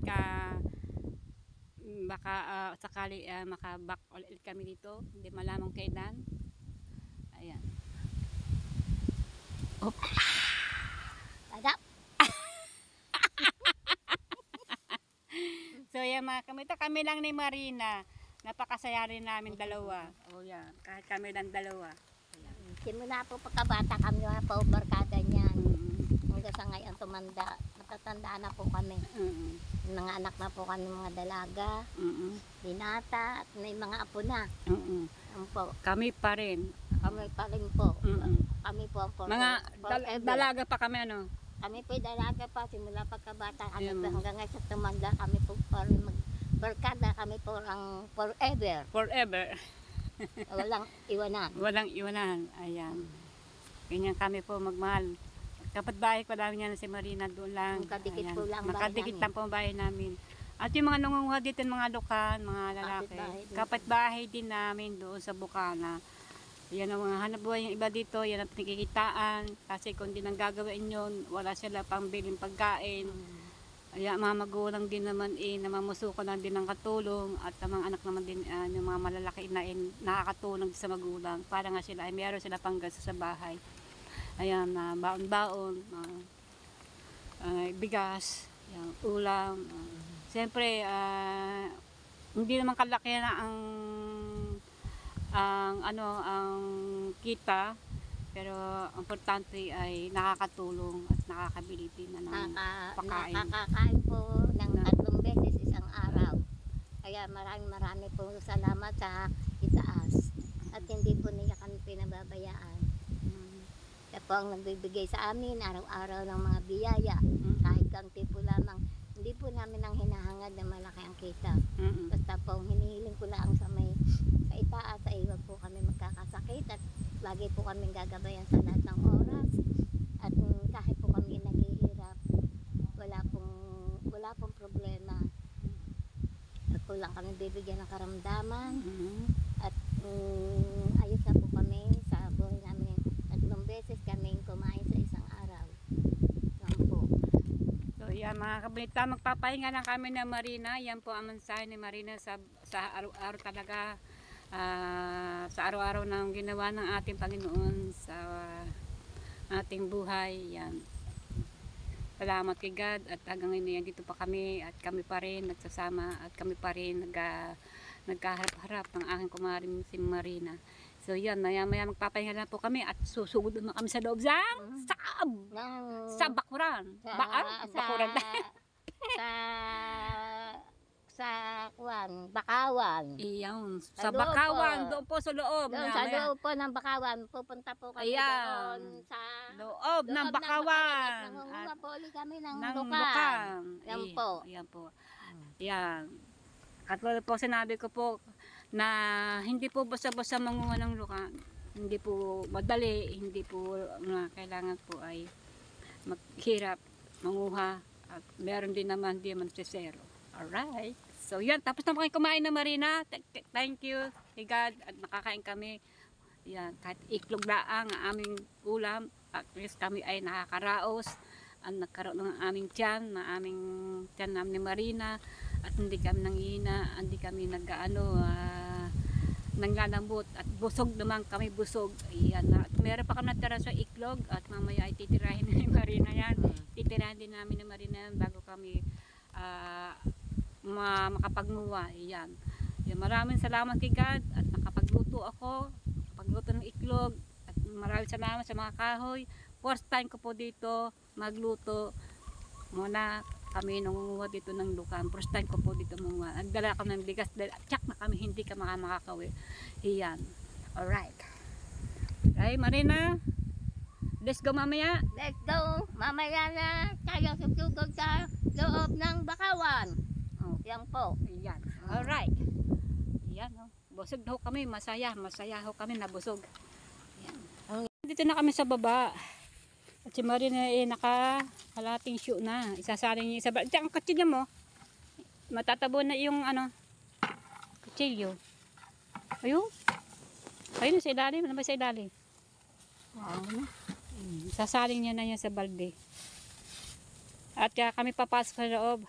baka sakali makabak ulit kami dito. Hindi malamang kailan. Ayan. Op. Adap. So yan mga kamita, kami lang ni Marina. Napakasaya rin namin dalawa. O yan, kahit kami lang dalawa. Simula po pagkabata kami na po barkada niyan. Mm-mm. Hanggang sa ngayon tumanda. Matatanda na po kami. Mm-mm. Mga anak na po kami mga dalaga, Mm-mm. binata, at may mga apo na. Mm-mm. Ano po, Kami pa rin. kami pa rin po. Mm-mm. Kami po ang Mga forever. dalaga pa kami ano. Kami po dalaga pa, simula pagkabata kami Ayun. po hanggang ngayon sa tumanda kami po pa rin barkada, kami po ang forever. Forever. Walang iwanan. Walang iwanan. Ayan. Ganyan kami po magmahal. Kapatbahay ko lang yan si Marina doon lang. Makadikit Ayan. po lang ang bahay Makadikit namin. lang po ang bahay namin. At yung mga nangunguha dito mga lukan, mga lalaki. Kapitbahay din. Kapatbahay din namin doon sa Bukana. Yan ang mga hanap buhay yung iba dito, yan ang pinakikitaan. Kasi kung di nang gagawin yun, wala sila pang biling pagkain. Kaya mga magulang din naman namamusukan lang din ng katulong at ang mga anak naman din yung mga malalaki na nakakatulong sa magulang para nga sila ay meron sila pang gasto sa bahay. Ayan, baon-baon, bigas, yan, ulam. Siyempre, hindi naman kalaki na ang kita, pero ang importante ay nakakatulong at nakakabili din na ng pagkain. Nakakakain po ng 3 beses isang araw. Kaya marami po salamat sa itaas. At hindi po niya kami pinababayaan. Siya po ang nagbibigay sa amin araw-araw ng mga biyaya. Kahit kaunti po lamang. Hindi po namin ang hinahangad na malaki ang kita. Basta po ang hinihiling ko lang sa itaas ay huwag po kami magkakasakit at lagi po kami gagabayan sa lahat ng oras. At kahit po kami naghihirap, wala pong problema. At po lang kami bibigyan ng karamdaman. At ayos na po kami sa buhay namin. 3 beses kaming kumain sa isang araw. Yan po. So yan mga kabalita, magpapahinga lang kami na Marina. Yan po ang mensahe ni Marina sa araw-araw talaga. Sa araw-araw na ginawa ng ating Panginoon sa ating buhay. Yan. Salamat kay God at hanggang ngayon dito pa kami at kami pa rin nagsasama at kami pa rin nagkaharap-harap ng aking kumaring si Marina. So yan, maya-maya magpapahinga lang po kami at susugod naman kami sa loob sa bakuran. Bakuran. Sa Bakawan. Iyon, Sa sa loob Bakawan, po. doon po sa loob. Doon sa loob po ng Bakawan, pupunta po kami Ayan. doon sa Loob ng Bakawan. At nangunguha po ulit kami ng Ng lukan. Lukan. Yan po. Yan po. Yan. Katulad po sinabi ko po na hindi po basta-basta manguha ng lukan. Hindi po madali, hindi po kailangan po ay maghirap, manguha at meron din naman di man zero. Alright. So yan, tapos na kayo kumain na Marina. Thank you kay God at nakakain kami. Yan, kahit iklog laang ang aming ulam. At least kami ay nakakaraos. Ang nagkaroon ng aming tiyan, namin ni Marina. At hindi kami nanghihina, hindi kami nanglalambot. At busog naman kami, busog. Ayan, at meron pa kami natira sa iklog. At mamaya ay titirahin ni Marina yan. Titirahin din namin ni Marina yan bago kami makapagmuwa. Ayan. Yan, maraming salamat kay God at nakapagluto ako. Nakapagluto ng iklog. At maraming salamat sa mga kahoy. First time ko po dito magluto. Muna kami nangunguha dito ng lukan. First time ko po dito mangunguha. Nagdala kami ng bigas dahil tsak na kami hindi ka makakawi. Ayan. Alright. Okay, Marina. Let's go mamaya. Let's go. Mamaya na tayo susugod sa loob ng Bakawan. Oh. Yan po. Ayan. Alright. Ayan. Oh. Busog daw kami. Masaya ho kami nabusog. Ayan. Dito na kami sa baba. At si Marina nakahalating shoe na. Isasaling niya isa. Diyan ang kutsilyo mo. Matatabo na yung kutsilyo. Ayun. Ayun sa ilalim. Ano ba sa ilalim? Wow. Sasaling niya na yan sa balde. At kami papasok sa loob.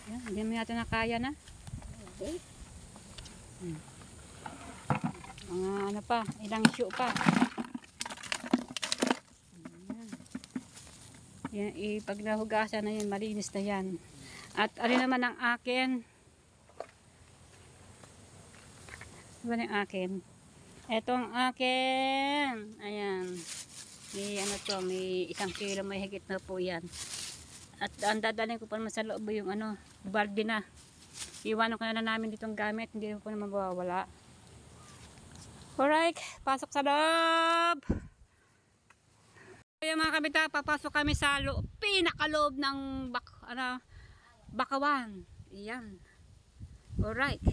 Yan, hindi mo natin nakaya na. Okay. Mga ano pa, ilang issue pa. Yan, pag nahugasan na yun, malinis na yan. At ano naman ang akin? Ano ang akin? Ito ang akin. Ayan. May ano to, may 1 kilo may higit na po yan. At ang dadalhin ko pa naman sa loob yung ano, balde na. Iwanan ko na namin ditong gamit, hindi ko naman mawawala. Alright, pasok sa loob. Kaya mga kabita, papasok kami sa loob, pinakaloob ng bakawan. Iyan. Alright.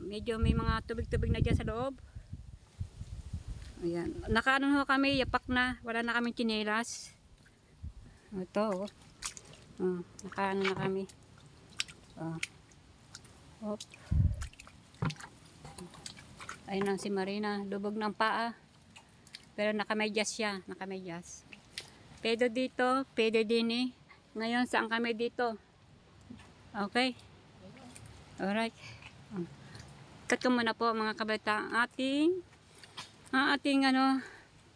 Medyo may mga tubig-tubig na dyan sa loob. Ayan. Nakaano ho kami, yapak na. Wala na kaming tsinelas. Ito. Nakaano na kami. Hop. Ayun lang si Marina. Lubog ng paa. Pero nakamedyas siya. Nakamedyas. Pedo dito. Pedo din eh. Ngayon, saan kami dito? Okay. Alright. Cut ko muna po mga kabata ang ating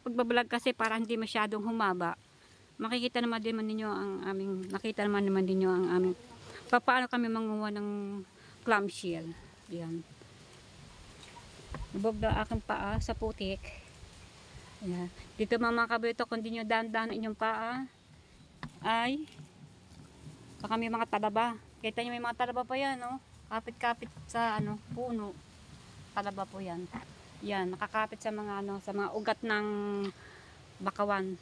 pagbablog kasi para hindi masyadong humaba. Nakita naman ninyo ang aming paano kami manguha ng clamshell. Yan. Lubog na aking paa sa putik. Yan. Dito mga kabata, kung di nyo dahan-dahan inyong paa ay baka may mga talaba. Kita nyo may mga talaba pa yan, no? Kapit-kapit sa puno. Talaba po yan. Yan, nakakapit sa mga sa mga ugat ng bakawan.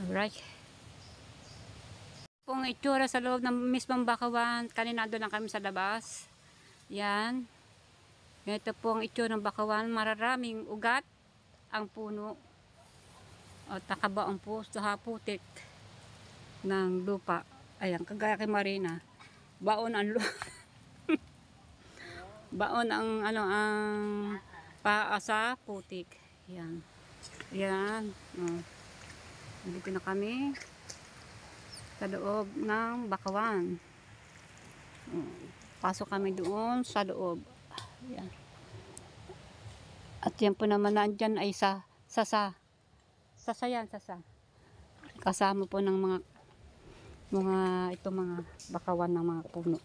Alright. Kung itsura sa loob ng mismong bakawan, kanina doon lang kami sa labas. Yan. Ito po ang itsura ng bakawan. Mararaming ugat ang puno. O takaba ang putik ng lupa. Ayan, kagaya kay Marina. Baon ang baon ang ang paa sa putik. Yan. Yan. Dito na kami sa loob ng bakawan. Pasok kami doon sa loob. Yan. At yan po naman nandyan ay sasa yan. Kasama po ng mga bakawan ng mga puno.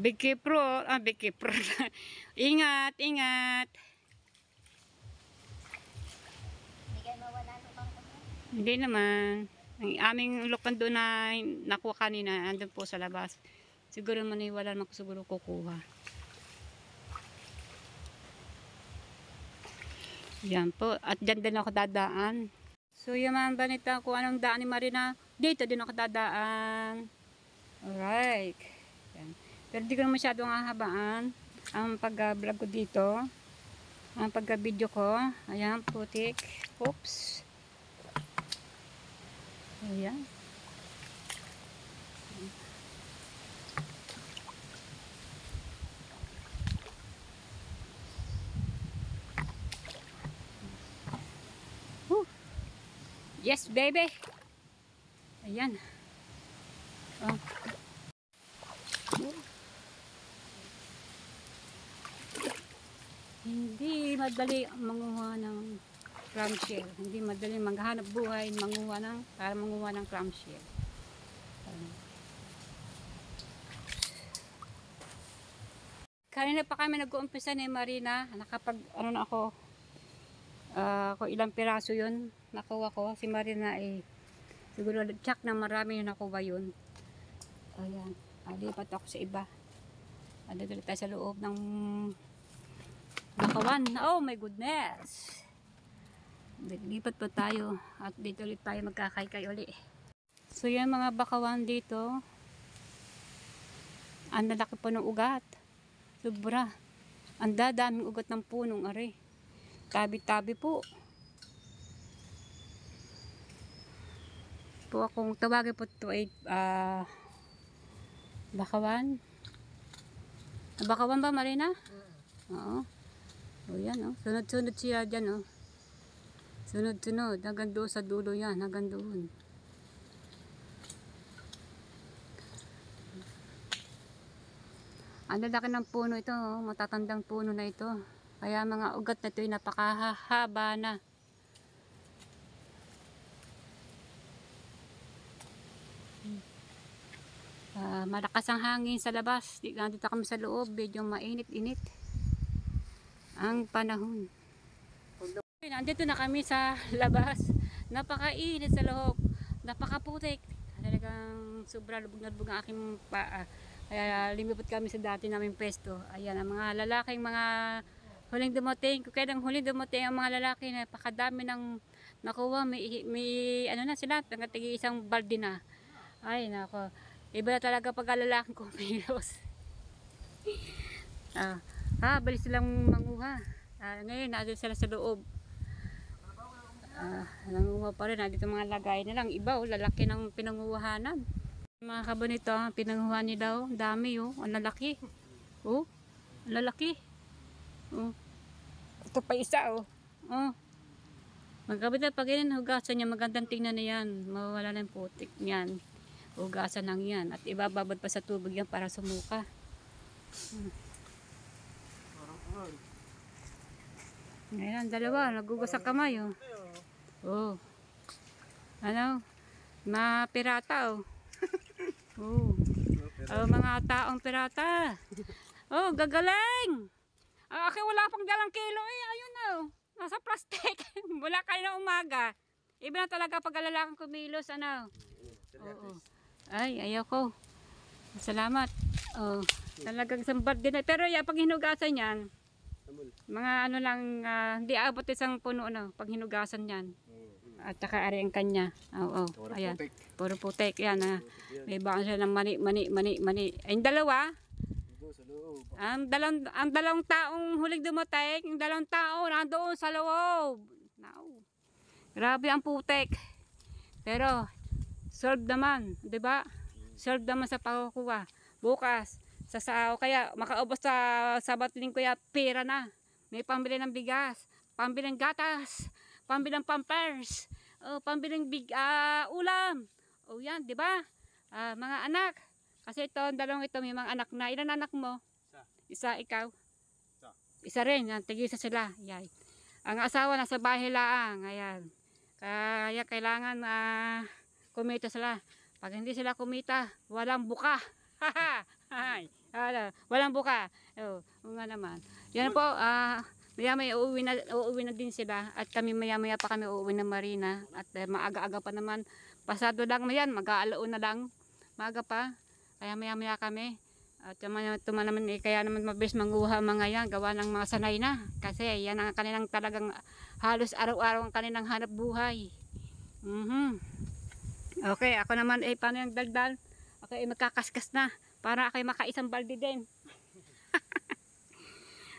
Big Kipro. Big Kipro. Ingat. Hindi kayo mawala ng bangko. Hindi naman. Ang aming lukan doon na nakuha kanina, andun po sa labas. Siguro maniwala naman ko siguro kukuha. Yan po. At dyan din ako dadaan. So yung mga banita kung anong daan ni Marina, dito din ako dadaan. Alright. Yan. Pero di ko na masyadong hahabaan ang pag-vlog ko dito. Ang pag-video ko. Ayan, putik. Oops. Ayan. Yes, baby. Ayan. Hindi madali manguha ng clamshell. Hindi madali maghanap buhay para manguha ng clamshell. Kanina pa kami nag-uumpisa ni Marina. Nakapag ako ilang piraso yun nakuha ko. Si Marina ay siguro check na marami yung nakuha yun. Ayan. Lipat ako sa iba. Dito tayo sa loob ng bakawan. Oh my goodness. Lipat pa tayo. At dito ulit tayo magkakaykay ulit. So yan mga bakawan dito. Ang lalaki po ng ugat. Sobra. Ang dadaming ugat ng punong are. Tabi-tabi po. Po akong tawagin po ito ay bakawan. Bakawan ba, Marina? Oo. O yan, oh. Sunod-sunod siya dyan, oh. Sunod-sunod. Hanggang doon sa dulo yan. Hanggang doon. Ang lalaki ng puno ito. Oh. Matatandang puno na ito. Kaya mga ugat na ito ay napakahaba na. Malakas ang hangin sa labas. Dito kami sa loob. Medyo mainit-init ang panahon. Nandito na kami sa labas. Napakainit sa loob. Napakaputik. Talagang sobra lubog na lubog ang aking paa. Kaya lumipot kami sa dati naming pwesto. Ayan, ang mga lalaking mga huling dumating. Kaya huling dumating ang mga lalaki, napakadami ng nakuha. May ano na sila, tigi isang balde na. Ay, nako. Iba na talaga pag lalaking kumilos. Balis silang manguha. Ngayon, nandun sila sa loob. Nanguha pa rin. Dito mga lagay na lang. Iba, lalaki ng pinanguhanan. Mga kabonito, pinanguha nila. Dami, ang lalaki. Ang lalaki. Ito pa isa, Magkabita, pag yan, hugasan niya, magandang tingnan na yan. Mawawala ng putik niyan. Hugasan lang yan. At ibababad pa sa tubig yan para sumuka. Ngayon, dalawa. Nagugas ang kamay, Ano? Mga pirata, mga taong pirata. Gagaling! Aki, wala pang dalang kilo, ayun, nasa plastic. Wala kayo na umaga. Iba na talaga pag lalakang kumilos, Ay, ayoko. Salamat. Talagang sambad din. Pero pag hinugasan yan, mga ano lang, hindi abot isang puno, pag hinugasan yan. At saka ari ang kanya. Ayan. Puro putik. Yan, may baka siya ng mani. Ay, dalawa. Ang dalawang taong huling dumating, yung dalawang tao nandoon sa loob. Grabe ang putik. Pero, solve naman, di ba? Solve naman sa pagkukuha. Bukas, sa sao, kaya makaubos sa Sabat Linggo, kaya pera na. May pambili ng bigas, pambili ng gatas, pambili ng pampers, pambili ng ulam. Yan, di ba? Mga anak. Kasi dalawang ito, may mga anak na. Ilan anak mo? Isa, ikaw? Isa rin, tigisa sila. Yan. Ang asawa nasa bahay laang. Ayan. Kaya kailangan kumita sila. Pag hindi sila kumita, walang buka. Walang buka. Nga naman. Yan po, maya-maya uuwi na din sila. At kami maya-maya pa kami uuwi na Marina. At maaga-aga pa naman. Pasado lang na yan, mag-aalaon na lang. Maaga pa. Kaya maya-maya kami. At tuma naman, kaya naman mabilis manguha mga yan. Gawa ng mga sanay na. Kasi yan ang kanilang talagang halos araw-araw ang kanilang hanap buhay. Okay, ako naman paano yung daldal? Ako magkakaskas na. Para ako makaisang balde din.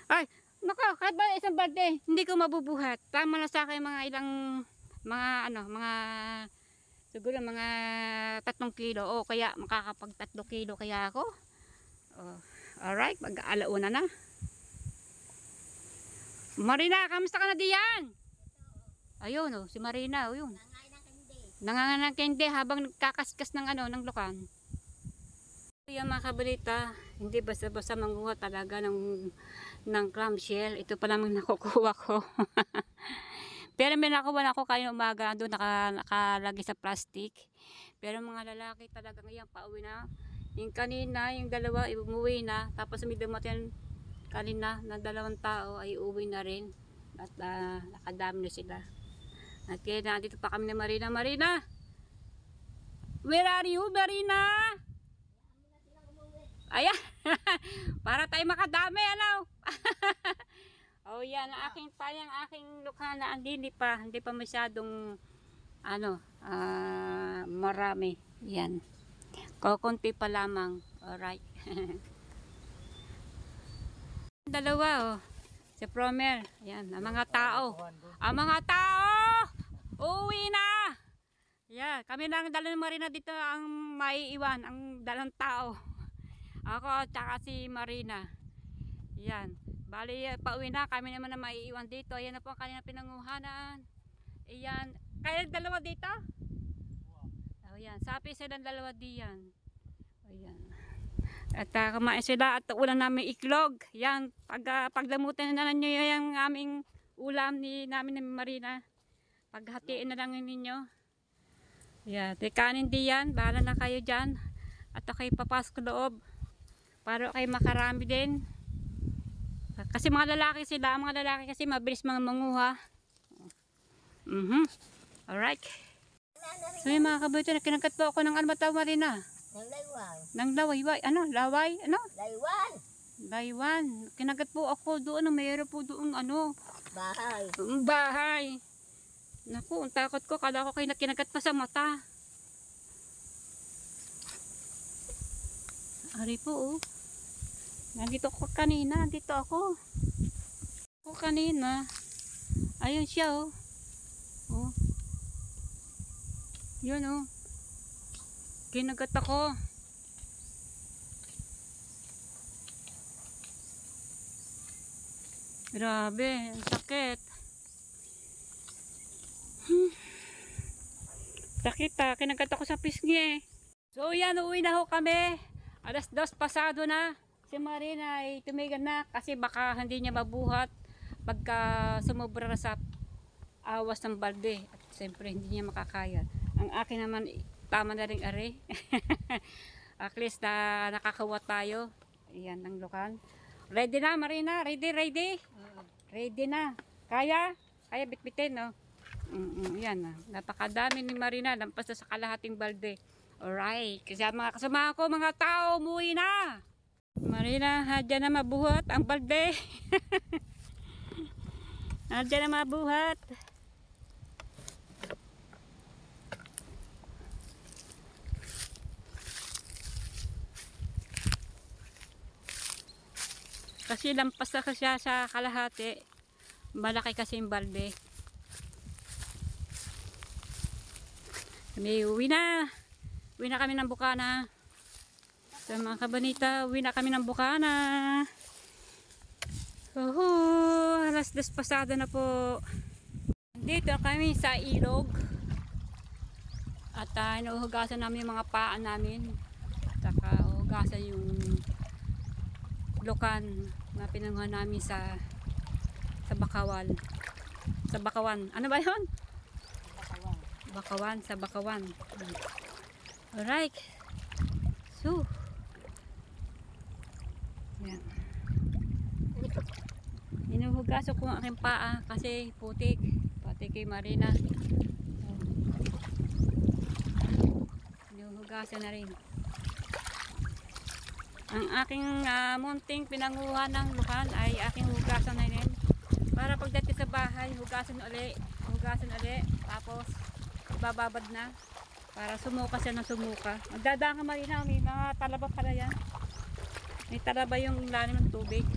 Ay, nako, kahit ba isang balde, hindi ko mabubuhat. Tama na sa akin mga ilang, siguro mga 3 kilo. O kaya makakapag 3 kilo kaya ako. Alright, mag-alauna na. Marina, kamusta ka na diyan? Ayun, si Marina, yun. Nangangain ng kende habang nagkakaskas ng ng lukan. Yung mga kabalita, hindi basta-basta manguha talaga ng clamshell. Ito pa lang nakukuha ko. Pero may nakuha na ako kayo umaga, doon nakalagay sa plastic. Pero mga lalaki talaga ngayon pauwi na. Yung kanina, yung dalawa umuwi na. Tapos may dumating kanina na 2 tao ay uuwi na rin. At nakadami na sila. At kaya nandito pa kami na Marina. Marina! Where are you, Marina? Ayan! Para tayo makadami, yan, aking lukana. Hindi pa masyadong marami. Yan. Kukunti pa lamang. Alright. Dalawa, si Promer. Yan, ang mga tao. Ang mga tao! Uwi na! Yan, kami lang dalawang Marina dito ang maiiwan. Ang 2 tao. Ako at saka si Marina. Yan. Bali, pauwi na. Kami naman na maiiwan dito. Ayan na po ang kanilang pinanguhanan. Ayan. Kaya dalawa dito? Oh, yan. Sapi silang dalawa diyan. Ayan. At kumain sila at ulam namin iklog. Yan. Pagdamutan na lang nyo yung aming ulam namin ni Marina. Paghatiin na lang ninyo. Yan. Kanin diyan. Bahala na kayo dyan. At ako'y papasok loob. Para kayo makarami din. Kasi mga lalaki sila. Mga lalaki kasi mabilis mga manguha. Alright. So yung mga kabuto na kinagat po ako ng ano ba tawag Marina? Ng layway. Ng laway. Ano? Laway? Ano? Laywan! Laywan. Kinagat po ako doon. Mayroon po doon ano. Bahay. Bahay. Naku, ang takot ko. Kala ko kayo na kinagat pa sa mata. Ari po oh. Nandito ako kanina. Nandito ako. Ako kanina. Ayun siya oh. Oh. Yun oh. Kinagat ako. Grabe, ang sakit. Sakit kinagat ako sa pisngi. So yan, uwi na ho kami. 2:00 pasado na. Si Marina ay tumigil na kasi baka hindi niya mabuhat pagka sumobra na sa awas ng balde. At siyempre hindi niya makakaya. Ang akin naman tama na rin are. At least na nakakawa tayo. Ayan ang lukan. Ready na Marina? Ready? Ready na. Kaya? Kaya bitbitin no? Yan na. Napakadami ni Marina. Lampas na sa kalahating balde. Alright. Kasi mga kasama ko mga tao umuwi na. Marina, hadya na mabuhat ang balde. Hadya na mabuhat. Kasi lampas na siya sa kalahati. Malaki kasi yung balde. Kami uwi na. Uwi na kami ng Bukana. Sa mga kabanita, uwi na kami ng Bukana. 2:00 pasada na po. Dito kami sa ilog. At inuhugasan namin yung mga paa namin. Saka hugasan yung lukan na pinanguha namin sa Bakawan. Sa Bakawan. Ano ba yun? Bakawan. Sa Bakawan. Alright. So. Yan. Inuhugasan ko ang aking paa kasi putik. Pati kay Marina. Inuhugasan na rin. Ang aking munting pinanguha ng lukan ay aking hugasan na rin. Para pagdating sa bahay, hugasan uli. Tapos, bababad na. Para sumuka siya na sumuka. Magdadaan ka Marina, may mga talaba pala yan. May talaba yung lalim ng tubig.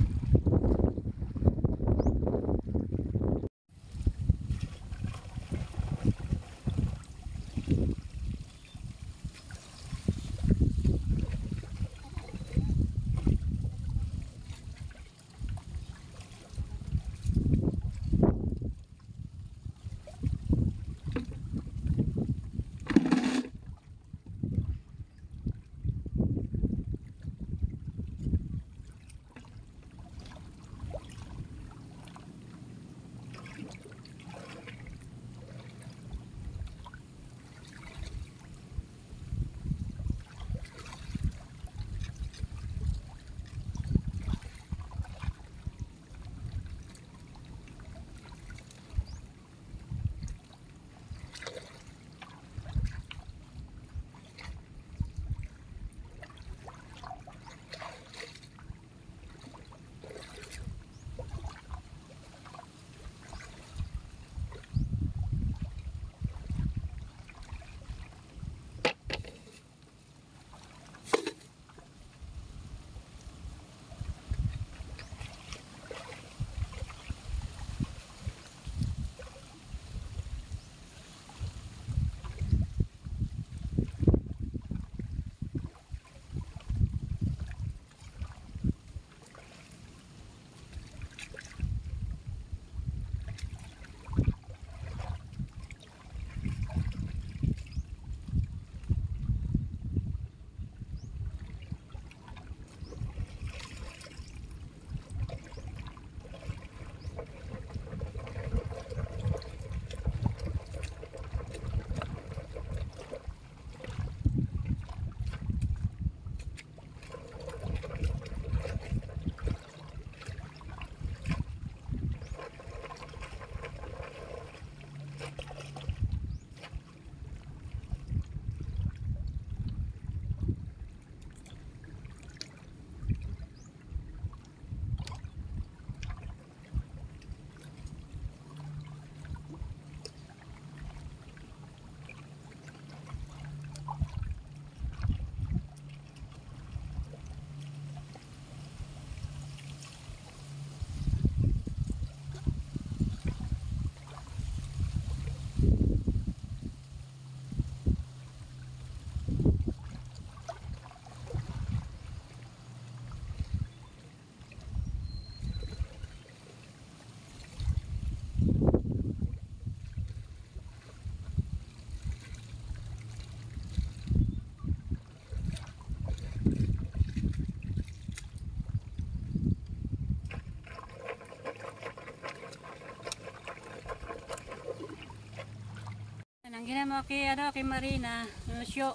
Lagyan mo kay Marina, lusyo.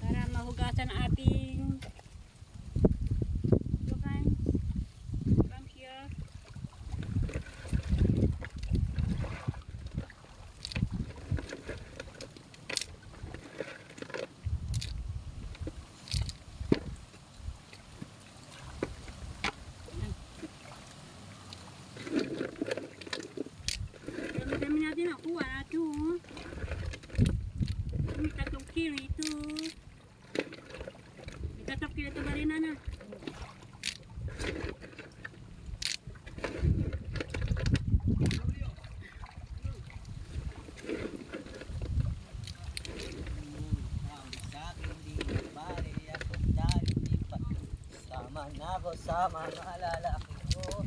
Para mahugasan ang ating lukan. From here. Dami natin nakuha na ito. May 3 kilo ito. May 3 kilo ito Marina na. Sama na ako sa mga lalaki ko.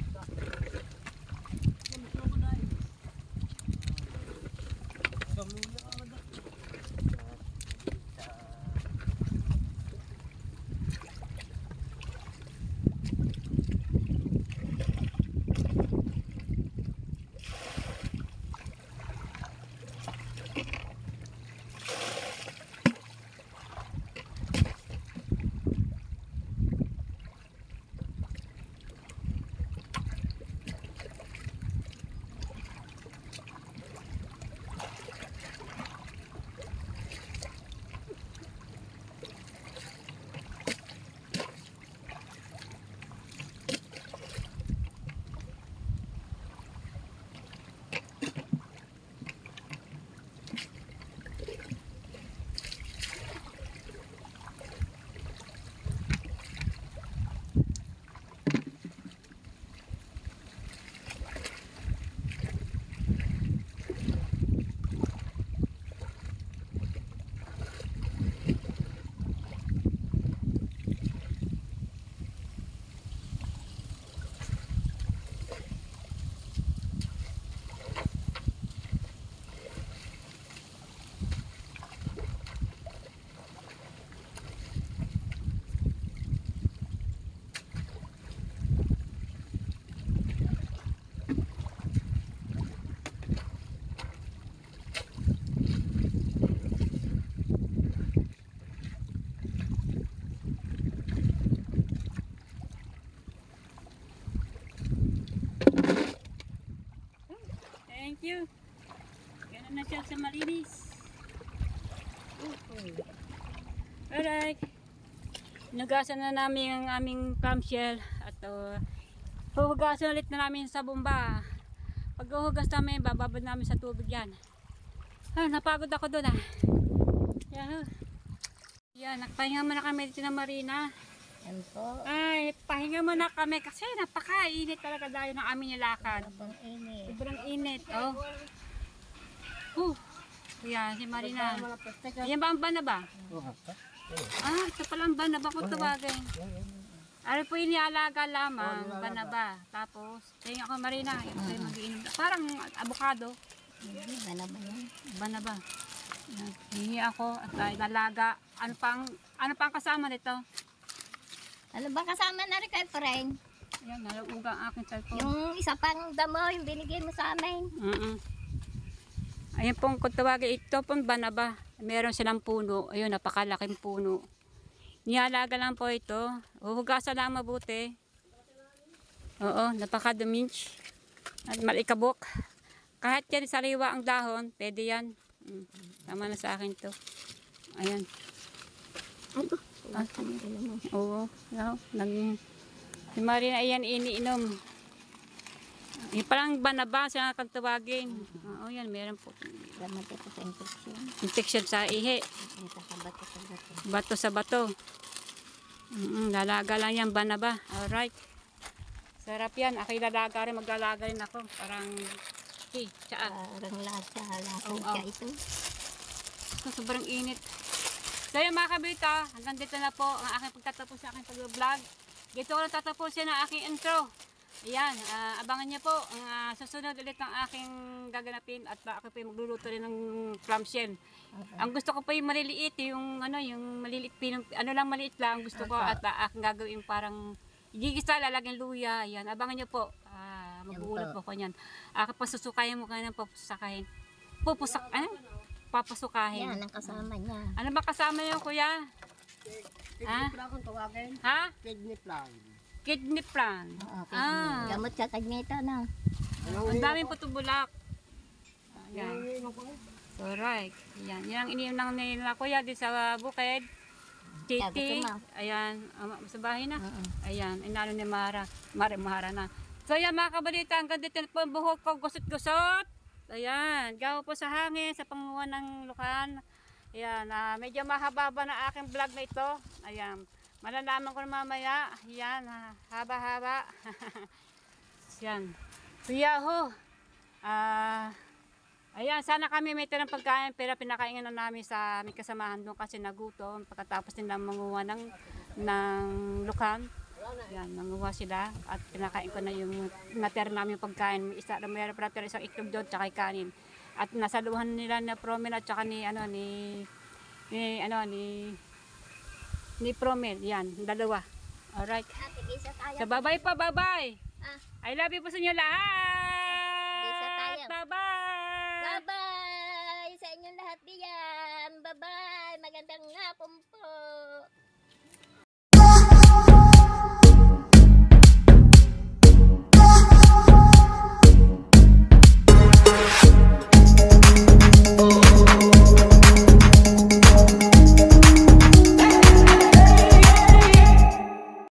Thank you. Ganun na siya sa malinis. Alright. Nugasan na namin ang aming clamshell at huhugasan ulit na namin sa bomba. Pag huhugas namin, bababad namin sa tubig yan. Napagod ako doon Yahoo. Yan, nagpahinga muna kami dito na Marina. Yan po. Ay, pahinga muna kami kasi napakainit talaga dahil ng aming nilakad. Sobrang init. Sobrang init. Yan, si Marina. Yan ba ang banaba? Ito pala ang banaba kung tawagin. Ano po inialaga lamang, banaba. Tapos, tingin ako Marina, ito yung mag-iinom. Parang avocado. Hindi, banaba yan. Banaba. Hingi ako at nalaga. Ano pang kasama nito? Ano ba kasama na rin kay Frank? Ayan, nalaguga ang aking cellphone. Yung isa pang damo, yung binigay mo sa amin. Ayan pong kung tawagin, ito pong banaba. Meron silang puno. Ayun, napakalaking puno. Niyalaga lang po ito. Huhugasan lang mabuti. Oo, napakaduminch. At malikabok. Kahit yan sariwa ang dahon, pwede yan. Tama na sa akin to. Ayan. Oo. Si Marina ayan iniinom. Yung palang banaba sa kagtawagin. Oo yan, meron po. Lamat ito sa infection. Infection sa ihi. Ito sa bato sa bato. Bato sa bato. Lalaga lang yan, banaba. Alright. Sarap yan. Ako'y lalaga rin. Maglalaga rin ako. Parang tsaa. Parang lasa. Lasang Oo. siya ito. Sobrang init. So yun mga kabita, hanggang dito na po ang aking pagtatapos sa aking pag-vlog. Dito ko na tatapusin ang aking intro. Ayan, abangan niyo po ang susunod ulit ng aking gaganapin at ako po yung magluluto rin ng clamshell. Okay. Ang gusto ko po yung maliliit, yung maliliit lang maliit lang gusto ko at aking gagawin parang gigisa, lalagyan luya. Ayan, abangan niyo po. Mag-uulot po ko niyan. Ako po susukayin mo kayo ng pupusakayin. papasukahin. Yan, ang kasama niya. Ano ba kasama niyo, kuya? Ha? Kidney plan kung tawagin. Ha? Kidney plan. Kidney plan. Oo, Ah. gamot sa kagnito na. Ang daming putubulak. Ayan. So, right. Ayan. Yan ang ininom ng nila kuya di sa bukid. Titi. Sabi ko, Ma. Ayan. Sa bahay na. Oo. Ayan. Inano ni Mara. Mara na. So, ayan mga kabalita. Hanggang dito na po ang buhok ko. Gusot-gusot. Ayan. Gawa po sa hangin. Sa panguha ng lukan. Ayan. Medyo mahaba na aking vlog na ito. Ayan. Malalaman ko na mamaya. Ayan. Haba-haba. Ayan. Yahoo! Ayan, sana kami may tirang pagkain pero pinakain na namin sa aming kasamahan doon kasi nagutom pagkatapos nila manguha ng lukan. Ayan, manguha sila at pinakain ko na yung natira namin pagkain. May isa, mayroon pa natira isang itlog doon tsaka kanin. At nasaluhan nila na Promel at tsaka ni Promel. Yan, dalawa. Alright. Ate, isa tayo. So, bye-bye pa, bye-bye. Ah, I love you po sa inyo lahat. Isa tayo. Bye-bye. bye-bye sa inyong lahat diyan. Bye-bye. Magandang hapon po.